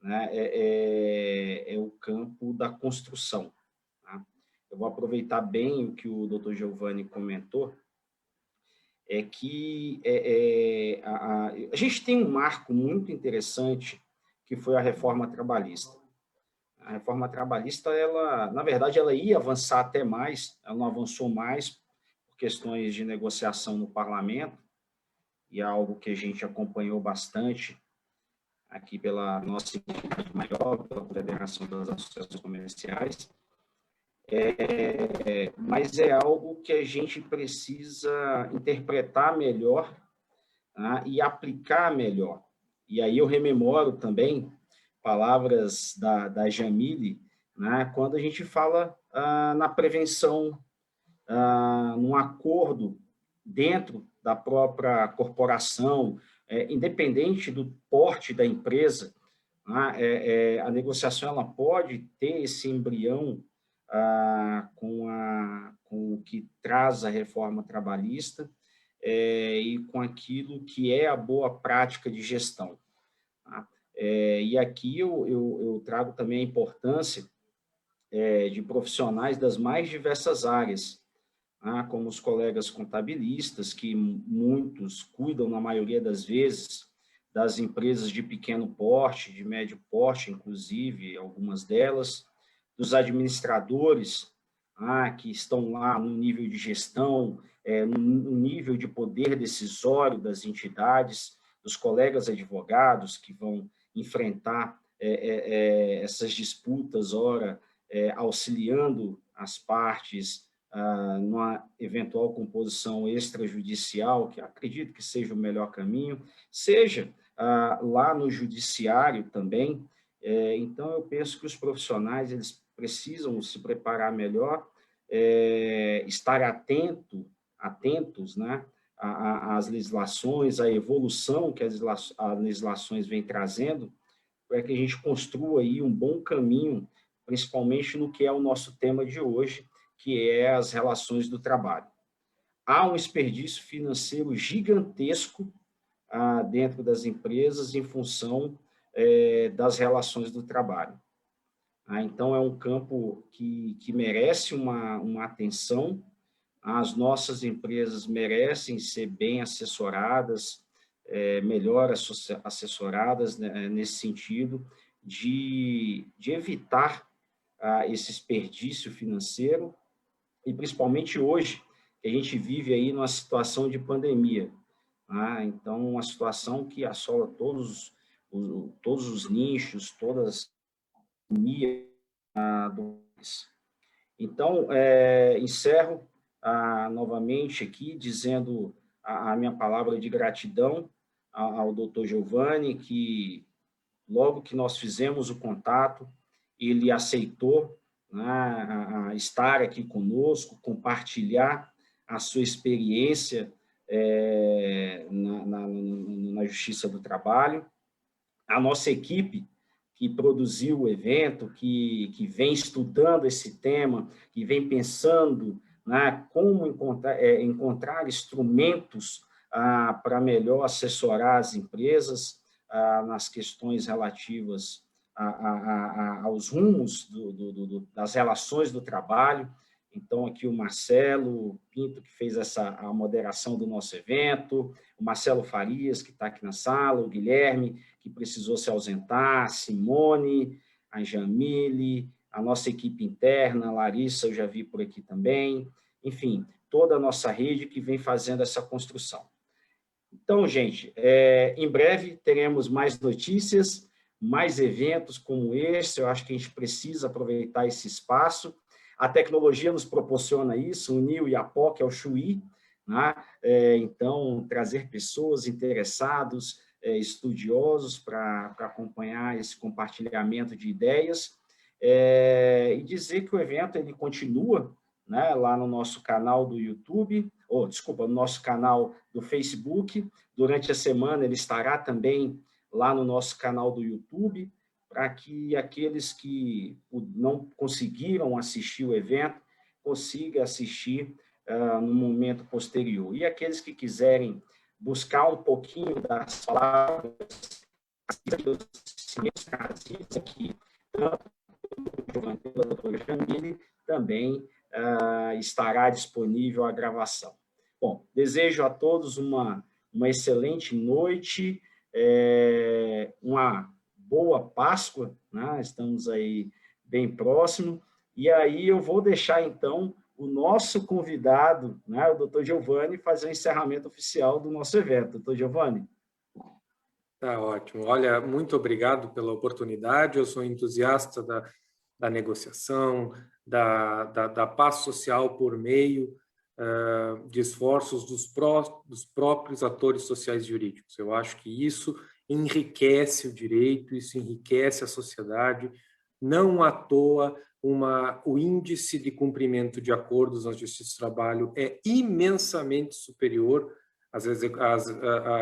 né, é o campo da construção. Tá? Eu vou aproveitar bem o que o Dr. Giovanni comentou, é que a gente tem um marco muito interessante, que foi a reforma trabalhista. A reforma trabalhista, na verdade, ela ia avançar até mais, ela não avançou mais por questões de negociação no parlamento, e é algo que a gente acompanhou bastante aqui pela nossa entidade maior, pela Federação das Associações Comerciais, mas é algo que a gente precisa interpretar melhor, tá? E aplicar melhor. E aí eu rememoro também palavras da Jamile, né, quando a gente fala na prevenção, num acordo dentro da própria corporação, independente do porte da empresa, né, a negociação ela pode ter esse embrião com o que traz a reforma trabalhista e com aquilo que é a boa prática de gestão. Tá? E aqui eu trago também a importância de profissionais das mais diversas áreas, como os colegas contabilistas, que muitos cuidam, na maioria das vezes, das empresas de pequeno porte, de médio porte, inclusive, algumas delas, dos administradores, que estão lá no nível de gestão, no nível de poder decisório das entidades, dos colegas advogados que vão enfrentar essas disputas, ora, auxiliando as partes numa eventual composição extrajudicial, que acredito que seja o melhor caminho, seja lá no judiciário também. Então, eu penso que os profissionais eles precisam se preparar melhor, estar atentos, né, às legislações, à evolução que as legislações vêm trazendo, para que a gente construa aí um bom caminho, principalmente no que é o nosso tema de hoje, que é as relações do trabalho. Há um desperdício financeiro gigantesco dentro das empresas em função das relações do trabalho. Então, é um campo que merece uma atenção. As nossas empresas merecem ser bem assessoradas, melhor assessoradas, né, nesse sentido de evitar esse desperdício financeiro, e principalmente hoje, que a gente vive aí numa situação de pandemia. Então, uma situação que assola todos os nichos, todas as economias do país. Então, encerro novamente aqui, dizendo a minha palavra de gratidão ao Dr. Giovanni, que logo que nós fizemos o contato, ele aceitou, né, estar aqui conosco, compartilhar a sua experiência na Justiça do Trabalho. A nossa equipe que produziu o evento, que vem estudando esse tema, que vem pensando, né, como encontrar instrumentos para melhor assessorar as empresas nas questões relativas aos rumos das relações do trabalho. Então, aqui o Marcelo Pinto, que fez a moderação do nosso evento, o Marcelo Farias, que está aqui na sala, o Guilherme, que precisou se ausentar, a Simone, a Jamile, a nossa equipe interna, a Larissa, eu já vi por aqui também, enfim, toda a nossa rede que vem fazendo essa construção. Então, gente, em breve teremos mais notícias, mais eventos como esse. Eu acho que a gente precisa aproveitar esse espaço. A tecnologia nos proporciona isso, o NIO e a POC é o Chuí, né? Então, trazer pessoas interessadas, estudiosos para acompanhar esse compartilhamento de ideias, e dizer que o evento ele continua, né, lá no nosso canal do YouTube, no nosso canal do Facebook. Durante a semana ele estará também lá no nosso canal do YouTube, para que aqueles que não conseguiram assistir o evento consigam assistir no momento posterior. E aqueles que quiserem buscar um pouquinho das palavras aqui, tanto o doutor Jamile, também estará disponível a gravação. Bom, desejo a todos uma excelente noite, uma boa Páscoa, né? Estamos aí bem próximo, e aí eu vou deixar, então, o nosso convidado, né, o doutor Giovanni, fazer o encerramento oficial do nosso evento. Doutor Giovanni.
Tá ótimo. Olha, muito obrigado pela oportunidade. Eu sou entusiasta da negociação, da paz social por meio de esforços dos próprios atores sociais jurídicos. Eu acho que isso enriquece o direito, isso enriquece a sociedade. Não à toa, o índice de cumprimento de acordos na Justiça do Trabalho é imensamente superior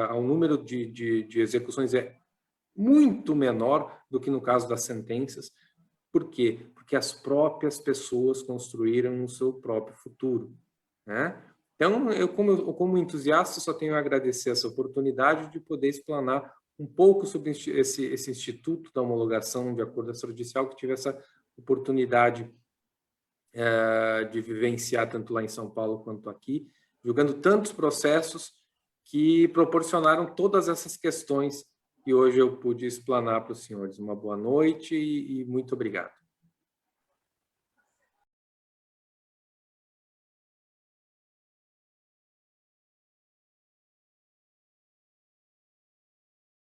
ao número de execuções, é muito menor do que no caso das sentenças. Por quê? Porque as próprias pessoas construíram o seu próprio futuro, né? Então, eu como entusiasta, só tenho a agradecer essa oportunidade de poder explanar um pouco sobre esse Instituto da Homologação de Acordo Extrajudicial, que tive essa oportunidade de vivenciar tanto lá em São Paulo quanto aqui, julgando tantos processos que proporcionaram todas essas questões que hoje eu pude explanar para os senhores. Uma boa noite e muito obrigado.